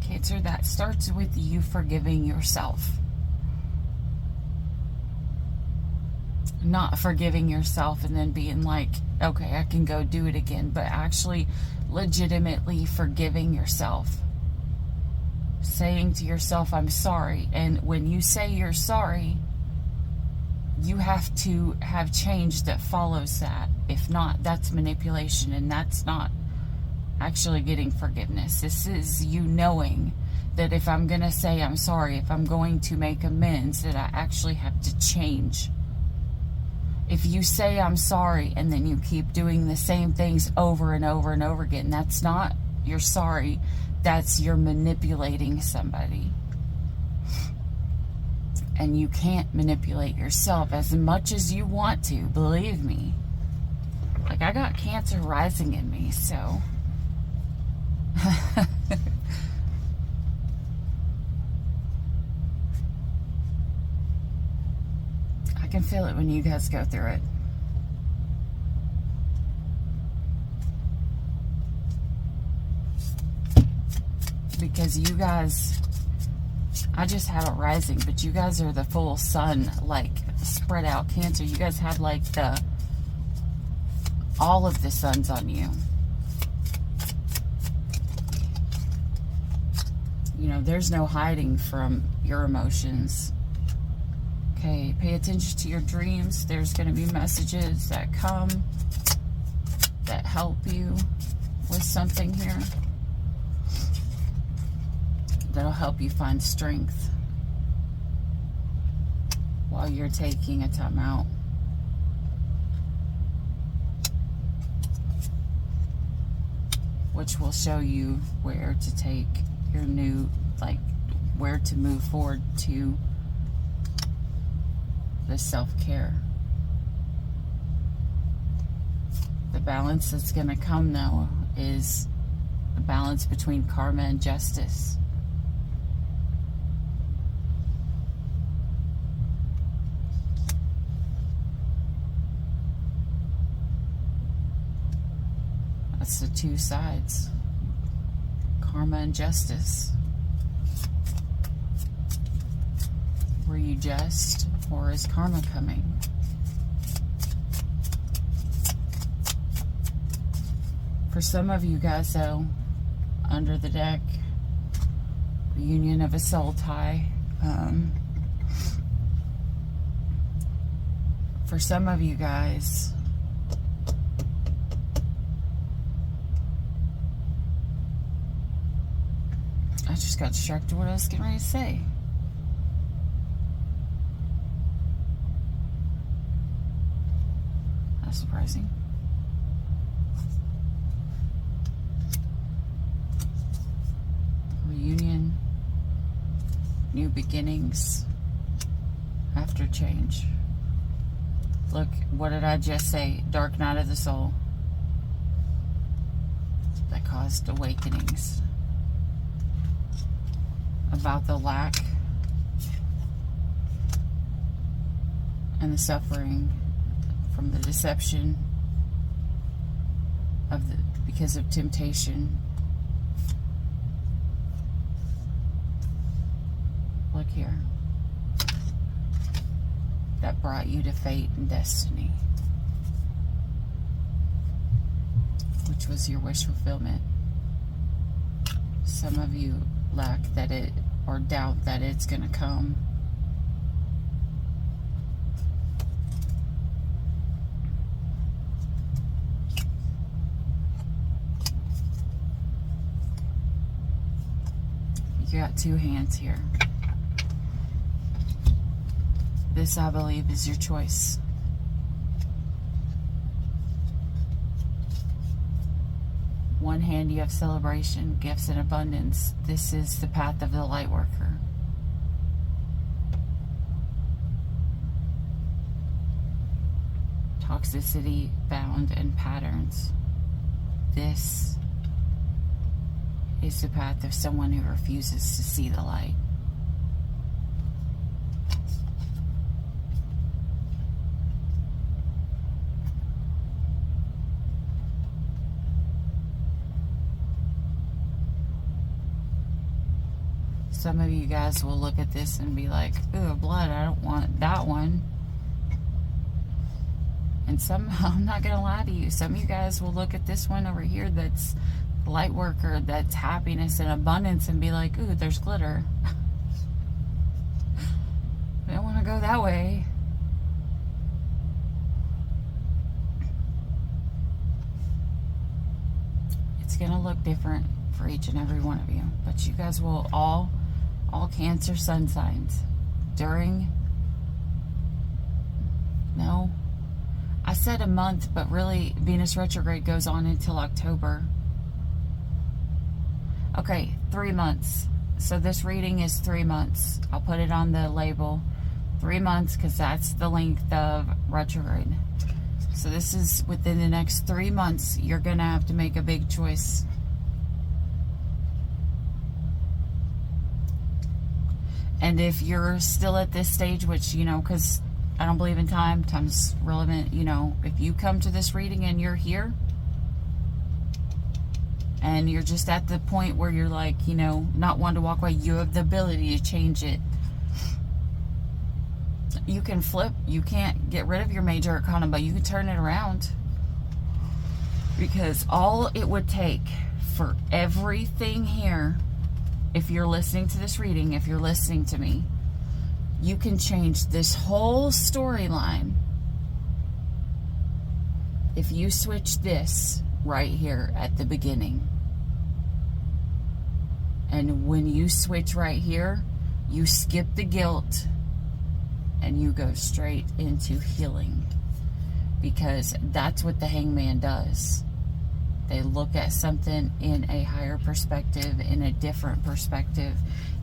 [SPEAKER 1] Cancer, that starts with you forgiving yourself. Not forgiving yourself and then being like, okay, I can go do it again, but actually legitimately forgiving yourself. Saying to yourself, I'm sorry. And when you say you're sorry, you have to have change that follows that. If not, that's manipulation, and that's not actually getting forgiveness. This is you knowing that if I'm going to say I'm sorry, if I'm going to make amends, that I actually have to change. If you say I'm sorry and then you keep doing the same things over and over and over again, that's not you're sorry. That's you're manipulating somebody. And you can't manipulate yourself as much as you want to, believe me. Like, I got Cancer rising in me, so I can feel it when you guys go through it. Because you guys, I just have it rising, but you guys are the full sun, like, spread out Cancer. You guys have, like, all of the suns on you. You know, there's no hiding from your emotions. Okay, pay attention to your dreams. There's going to be messages that come that help you with something here. That'll help you find strength while you're taking a time out. Which will show you where to take your new, like, where to move forward to the self-care. The balance that's going to come, though, is a balance between karma and justice. That's the two sides. Karma and justice. Were you just, or is karma coming? For some of you guys, though, under the deck, reunion of a soul tie. For some of you guys, I just got distracted what I was getting ready to say. That's surprising. Reunion, new beginnings after change. Look, what did I just say? Dark night of the soul that caused awakenings about the lack and the suffering from the deception of the because of temptation. Look here. That brought you to fate and destiny, which was your wish fulfillment. Some of you lack that it, or doubt that it's going to come. You got two hands here. This, I believe, is your choice. One hand, you have celebration, gifts, and abundance. This is the path of the light worker. Toxicity, bound, and patterns. This is the path of someone who refuses to see the light. Some of you guys will look at this and be like, ooh, blood, I don't want that one. And some, I'm not going to lie to you, some of you guys will look at this one over here that's light worker, that's happiness and abundance, and be like, ooh, there's glitter. I don't want to go that way. It's going to look different for each and every one of you, but you guys will all Cancer sun signs no, I said a month, but really Venus retrograde goes on until October. Okay, 3 months. So this reading is 3 months. I'll put it on the label. 3 months, because that's the length of retrograde. So this is within the next 3 months, you're going to have to make a big choice. And if you're still at this stage, which, you know, because I don't believe in time, time's relevant, you know, if you come to this reading and you're here, and you're just at the point where you're like, you know, not one to walk away, you have the ability to change it. You can flip, you can't get rid of your major arcana, but you can turn it around. Because all it would take for everything here, if you're listening to this reading, if you're listening to me, you can change this whole storyline if you switch this right here at the beginning. And when you switch right here, you skip the guilt and you go straight into healing. Because that's what the hangman does. They look at something in a higher perspective, in a different perspective.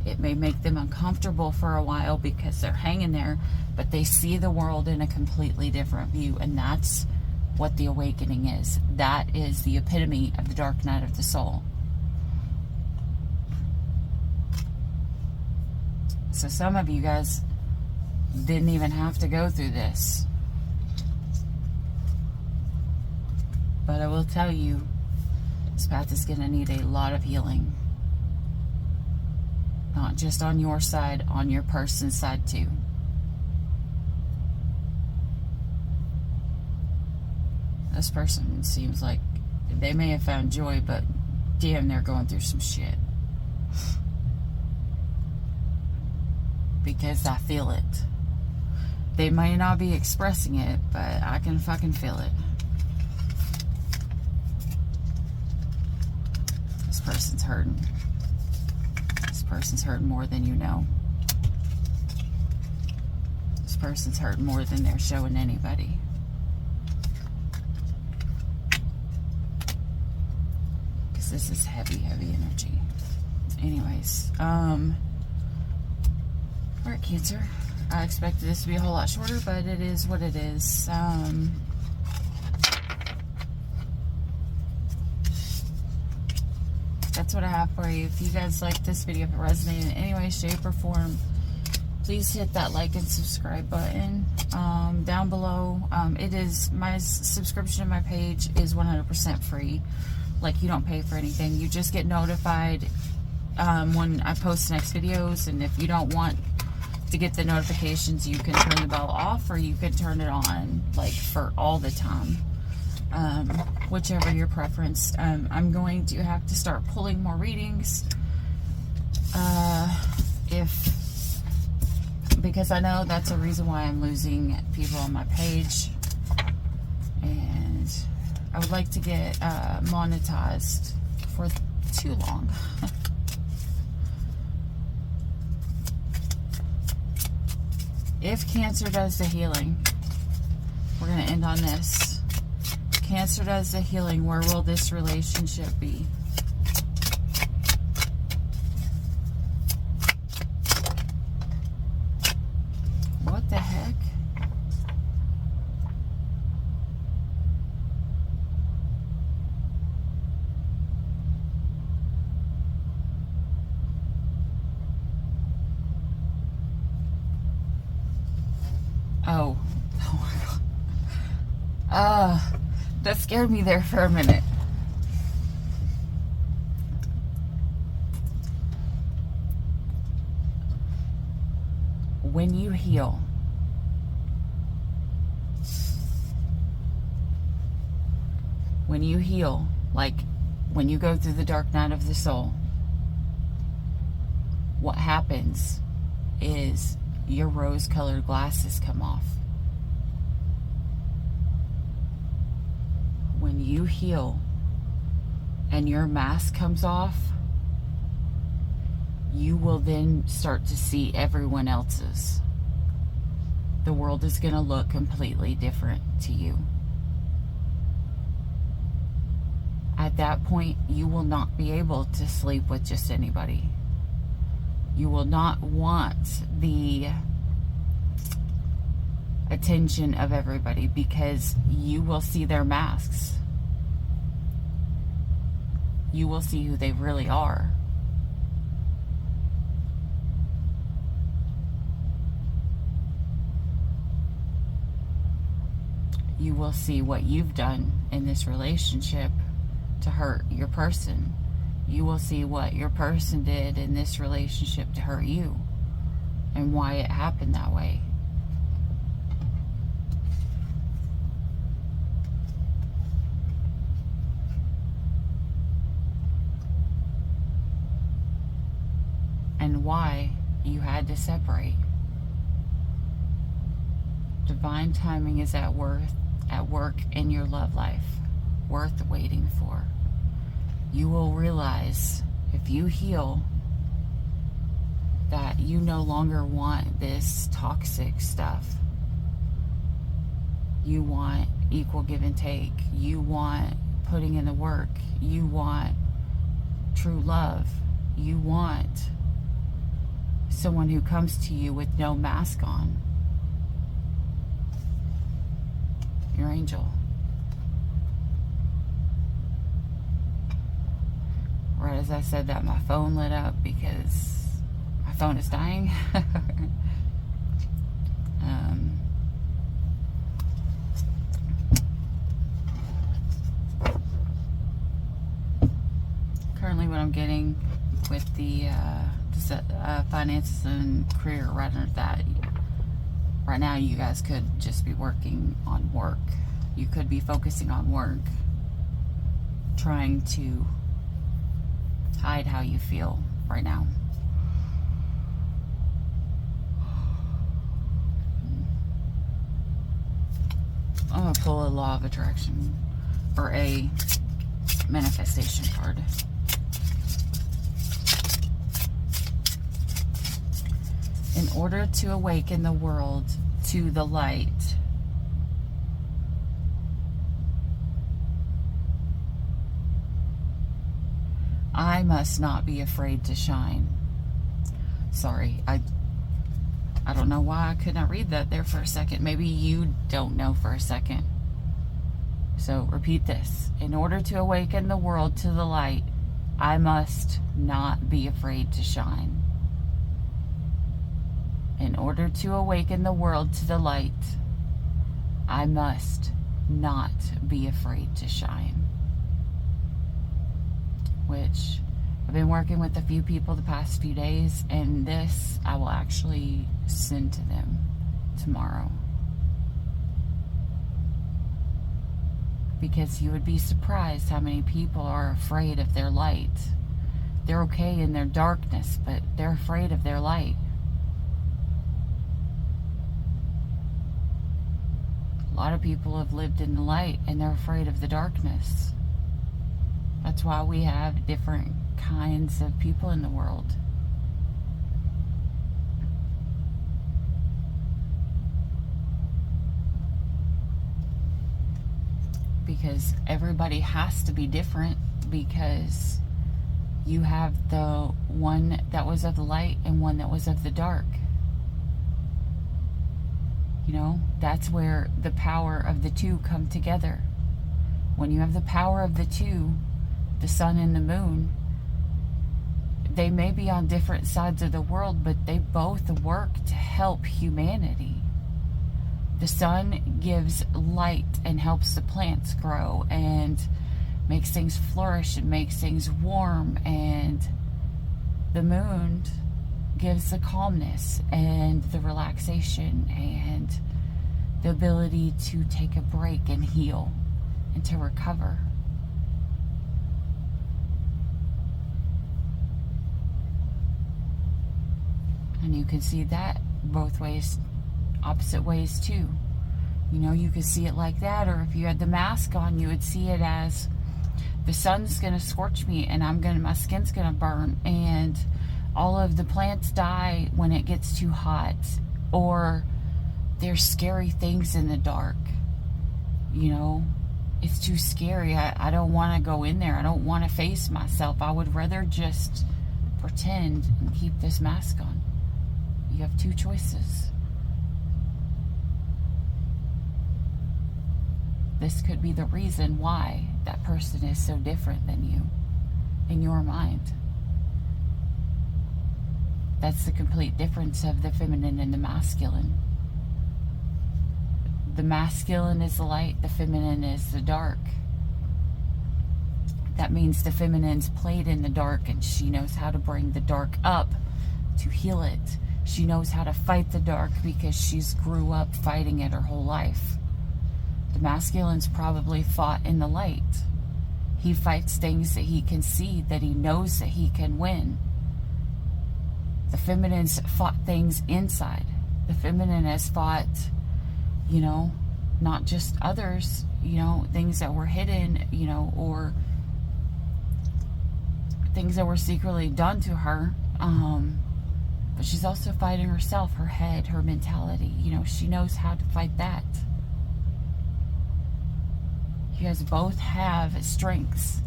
[SPEAKER 1] It may make them uncomfortable for a while because they're hanging there, but they see the world in a completely different view, and that's what the awakening is. That is the epitome of the dark night of the soul. So some of you guys didn't even have to go through this. But I will tell you, this path is going to need a lot of healing. Not just on your side, on your person's side too. This person seems like they may have found joy, but damn, they're going through some shit. Because I feel it. They may not be expressing it, but I can fucking feel it. This person's hurting. This person's hurting more than you know. This person's hurting more than they're showing anybody. Because this is heavy, heavy energy. Anyways, alright, Cancer. I expected this to be a whole lot shorter, but it is what it is. That's what I have for you. If you guys like this video, if it resonated in any way, shape, or form, please hit that like and subscribe button down below. It is, my subscription to my page is 100% free. Like, you don't pay for anything. You just get notified when I post next videos, and if you don't want to get the notifications, you can turn the bell off, or you can turn it on, like, for all the time. Whichever your preference. I'm going to have to start pulling more readings because I know that's a reason why I'm losing people on my page, and I would like to get monetized for too long. If Cancer does the healing, we're going to end on this. Cancer does the healing, where will this relationship be? What the heck? Oh. Oh my God. That scared me there for a minute. When you heal, like when you go through the dark night of the soul, what happens is your rose-colored glasses come off. When you heal and your mask comes off, you will then start to see everyone else's. The world is going to look completely different to you. At that point, you will not be able to sleep with just anybody. You will not want the attention of everybody, because you will see their masks. You will see who they really are. You will see what you've done in this relationship to hurt your person. You will see what your person did in this relationship to hurt you, and why it happened that way. And why you had to separate. Divine timing is at work in your love life, worth waiting for. You will realize, if you heal, that you no longer want this toxic stuff. You want equal give and take. You want putting in the work. You want true love. You want someone who comes to you with no mask on. Your angel. Right as I said that, my phone lit up because my phone is dying. Currently what I'm getting with the finances and career, right under that, right now you guys could just be working on work. You could be focusing on work, trying to hide how you feel right now. I'm going to pull a law of attraction, or a manifestation card. In order to awaken the world to the light, I must not be afraid to shine. Sorry, I don't know why I could not read that there for a second. Maybe you don't know for a second. So repeat this. In order to awaken the world to the light, I must not be afraid to shine. In order to awaken the world to the light, I must not be afraid to shine. Which I've been working with a few people the past few days, and this I will actually send to them tomorrow. Because you would be surprised how many people are afraid of their light. They're okay in their darkness, but they're afraid of their light. A lot of people have lived in the light and they're afraid of the darkness. That's why we have different kinds of people in the world. Because everybody has to be different, because you have the one that was of the light and one that was of the dark. You know, that's where the power of the two come together. When you have the power of the two, the sun and the moon, they may be on different sides of the world, but they both work to help humanity. The sun gives light and helps the plants grow and makes things flourish and makes things warm, and the moon gives the calmness and the relaxation and the ability to take a break and heal and to recover. And you can see that both ways, opposite ways too. You know, you could see it like that, or if you had the mask on, you would see it as the sun's gonna scorch me and my skin's gonna burn, and all of the plants die when it gets too hot, or there's scary things in the dark. You know, it's too scary. I don't want to go in there. I don't want to face myself. I would rather just pretend and keep this mask on. You have two choices. This could be the reason why that person is so different than you in your mind. That's the complete difference of the feminine and the masculine. The masculine is the light, the feminine is the dark. That means the feminine's played in the dark, and she knows how to bring the dark up to heal it. She knows how to fight the dark because she's grew up fighting it her whole life. The masculine's probably fought in the light. He fights things that he can see, that he knows that he can win. The feminine's fought things inside. The feminine has fought, you know, not just others, you know, things that were hidden, you know, or things that were secretly done to her. But she's also fighting herself, her head, her mentality. You know, she knows how to fight that. You guys both have strengths.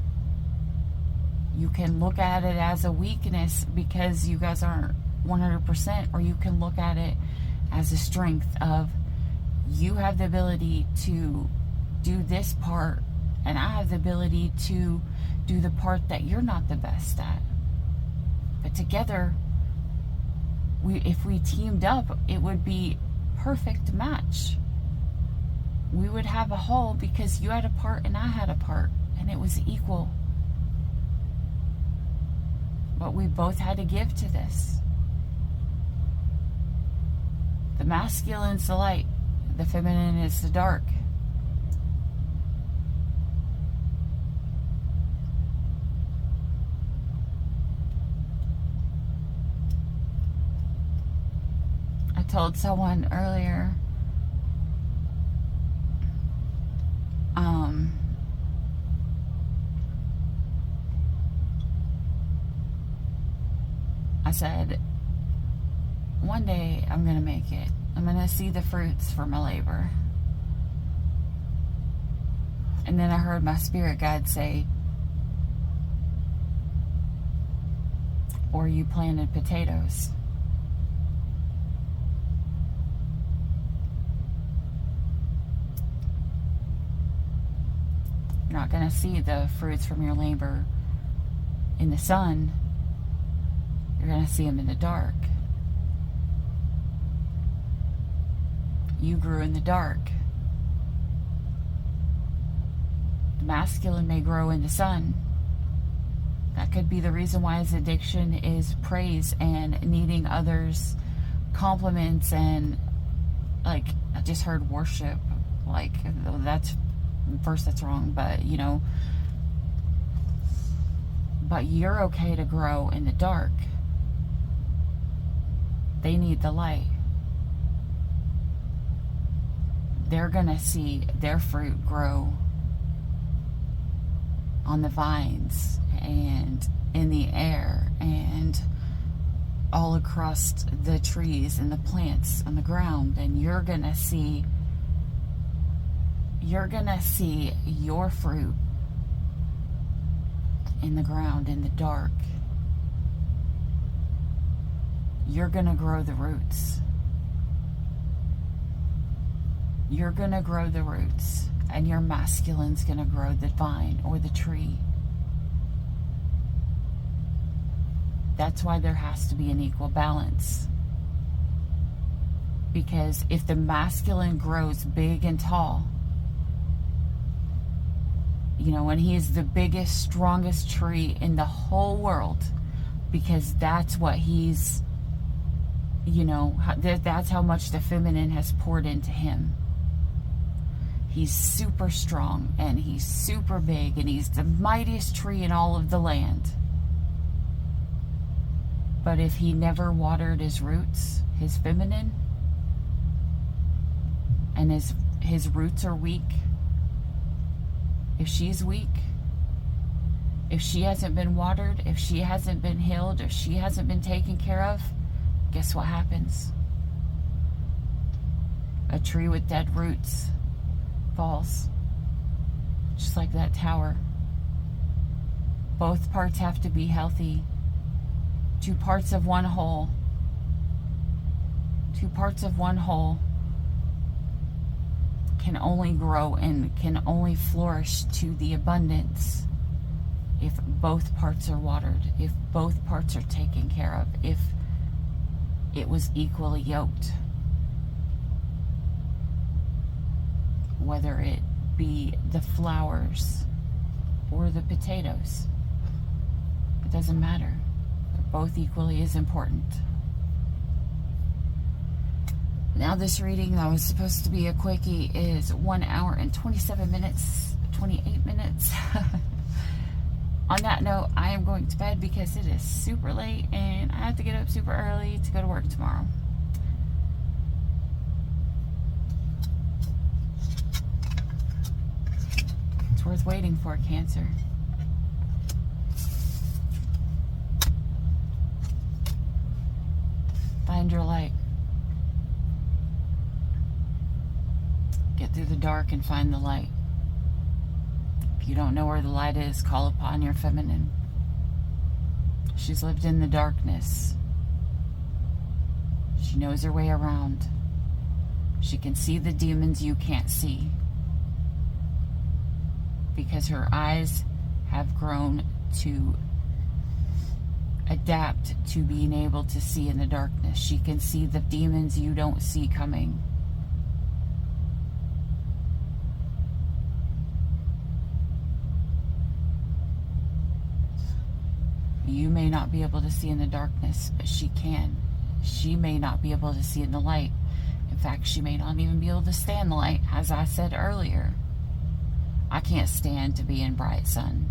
[SPEAKER 1] You can look at it as a weakness because you guys aren't 100%, or you can look at it as a strength of, you have the ability to do this part and I have the ability to do the part that you're not the best at. But together, if we teamed up, it would be perfect match. We would have a whole, because you had a part and I had a part, and it was equal. But we both had to give to this. The masculine's the light, the feminine is the dark. I told someone earlier, I said, one day I'm going to make it. I'm going to see the fruits for my labor. And then I heard my spirit guide say, or you planted potatoes. You're not going to see the fruits from your labor in the sun. You're going to see them in the dark. You grew in the dark. The masculine may grow in the sun. That could be the reason why his addiction is praise and needing others' compliments and, like, I just heard worship. Like, that's, first that's wrong, but, you know, but you're okay to grow in the dark. They need the light. They're gonna see their fruit grow on the vines and in the air and all across the trees and the plants on the ground, and you're gonna see your fruit in the ground in the dark. You're gonna grow the roots. You're gonna grow the roots, and your masculine's gonna grow the vine or the tree. That's why there has to be an equal balance. Because if the masculine grows big and tall, you know, when he is the biggest, strongest tree in the whole world, because that's what he's, you know, that's how much the feminine has poured into him. He's super strong and he's super big and he's the mightiest tree in all of the land. But if he never watered his roots, his feminine, and his roots are weak, if she's weak, if she hasn't been watered, if she hasn't been healed, if she hasn't been taken care of, guess what happens? A tree with dead roots falls, just like that tower. Both parts have to be healthy. Two parts of one whole. Two parts of one whole can only grow and can only flourish to the abundance if both parts are watered, if both parts are taken care of, if it was equally yoked. Whether it be the flowers or the potatoes, it doesn't matter. They're both equally as important. Now this reading that was supposed to be a quickie is 1 hour and 27 minutes, 28 minutes. On that note, I am going to bed because it is super late and I have to get up super early to go to work tomorrow. It's worth waiting for, Cancer. Find your light. Get through the dark and find the light. If you don't know where the light is, call upon your feminine. She's lived in the darkness. She knows her way around. She can see the demons you can't see. Because her eyes have grown to adapt to being able to see in the darkness. She can see the demons you don't see coming. You may not be able to see in the darkness, but she can. She may not be able to see in the light. In fact, she may not even be able to stand the light, as I said earlier. I can't stand to be in bright sun.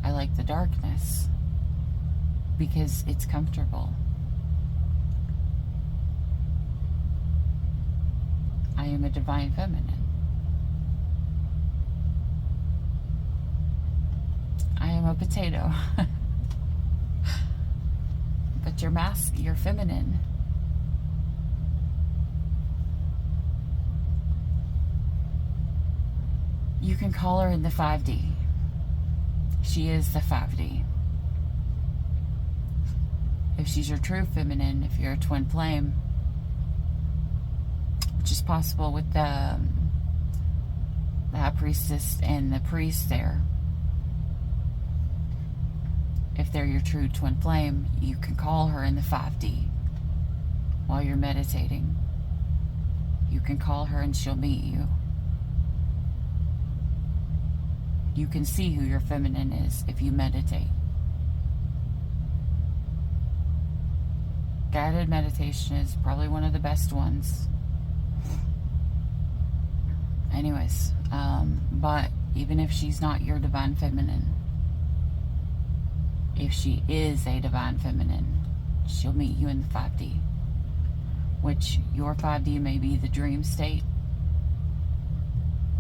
[SPEAKER 1] I like the darkness because it's comfortable. I am a divine feminine. I am a potato. But you're feminine. You can call her in the 5D. She is the 5D. If she's your true feminine, if you're a twin flame, which is possible with the the high priestess and the priest there, if they're your true twin flame, you can call her in the 5D while you're meditating. You can call her and she'll meet you. You can see who your feminine is if you meditate. Guided meditation is probably one of the best ones. Anyways, but even if she's not your divine feminine, if she is a divine feminine, she'll meet you in the 5D, which your 5D may be the dream state.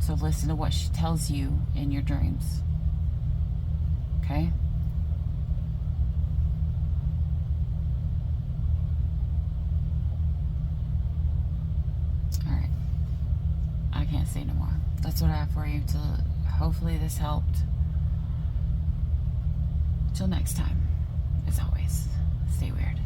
[SPEAKER 1] So listen to what she tells you in your dreams. Okay? Alright. I can't say no more. That's what I have for you. Hopefully this helped. Till next time, as always, stay weird.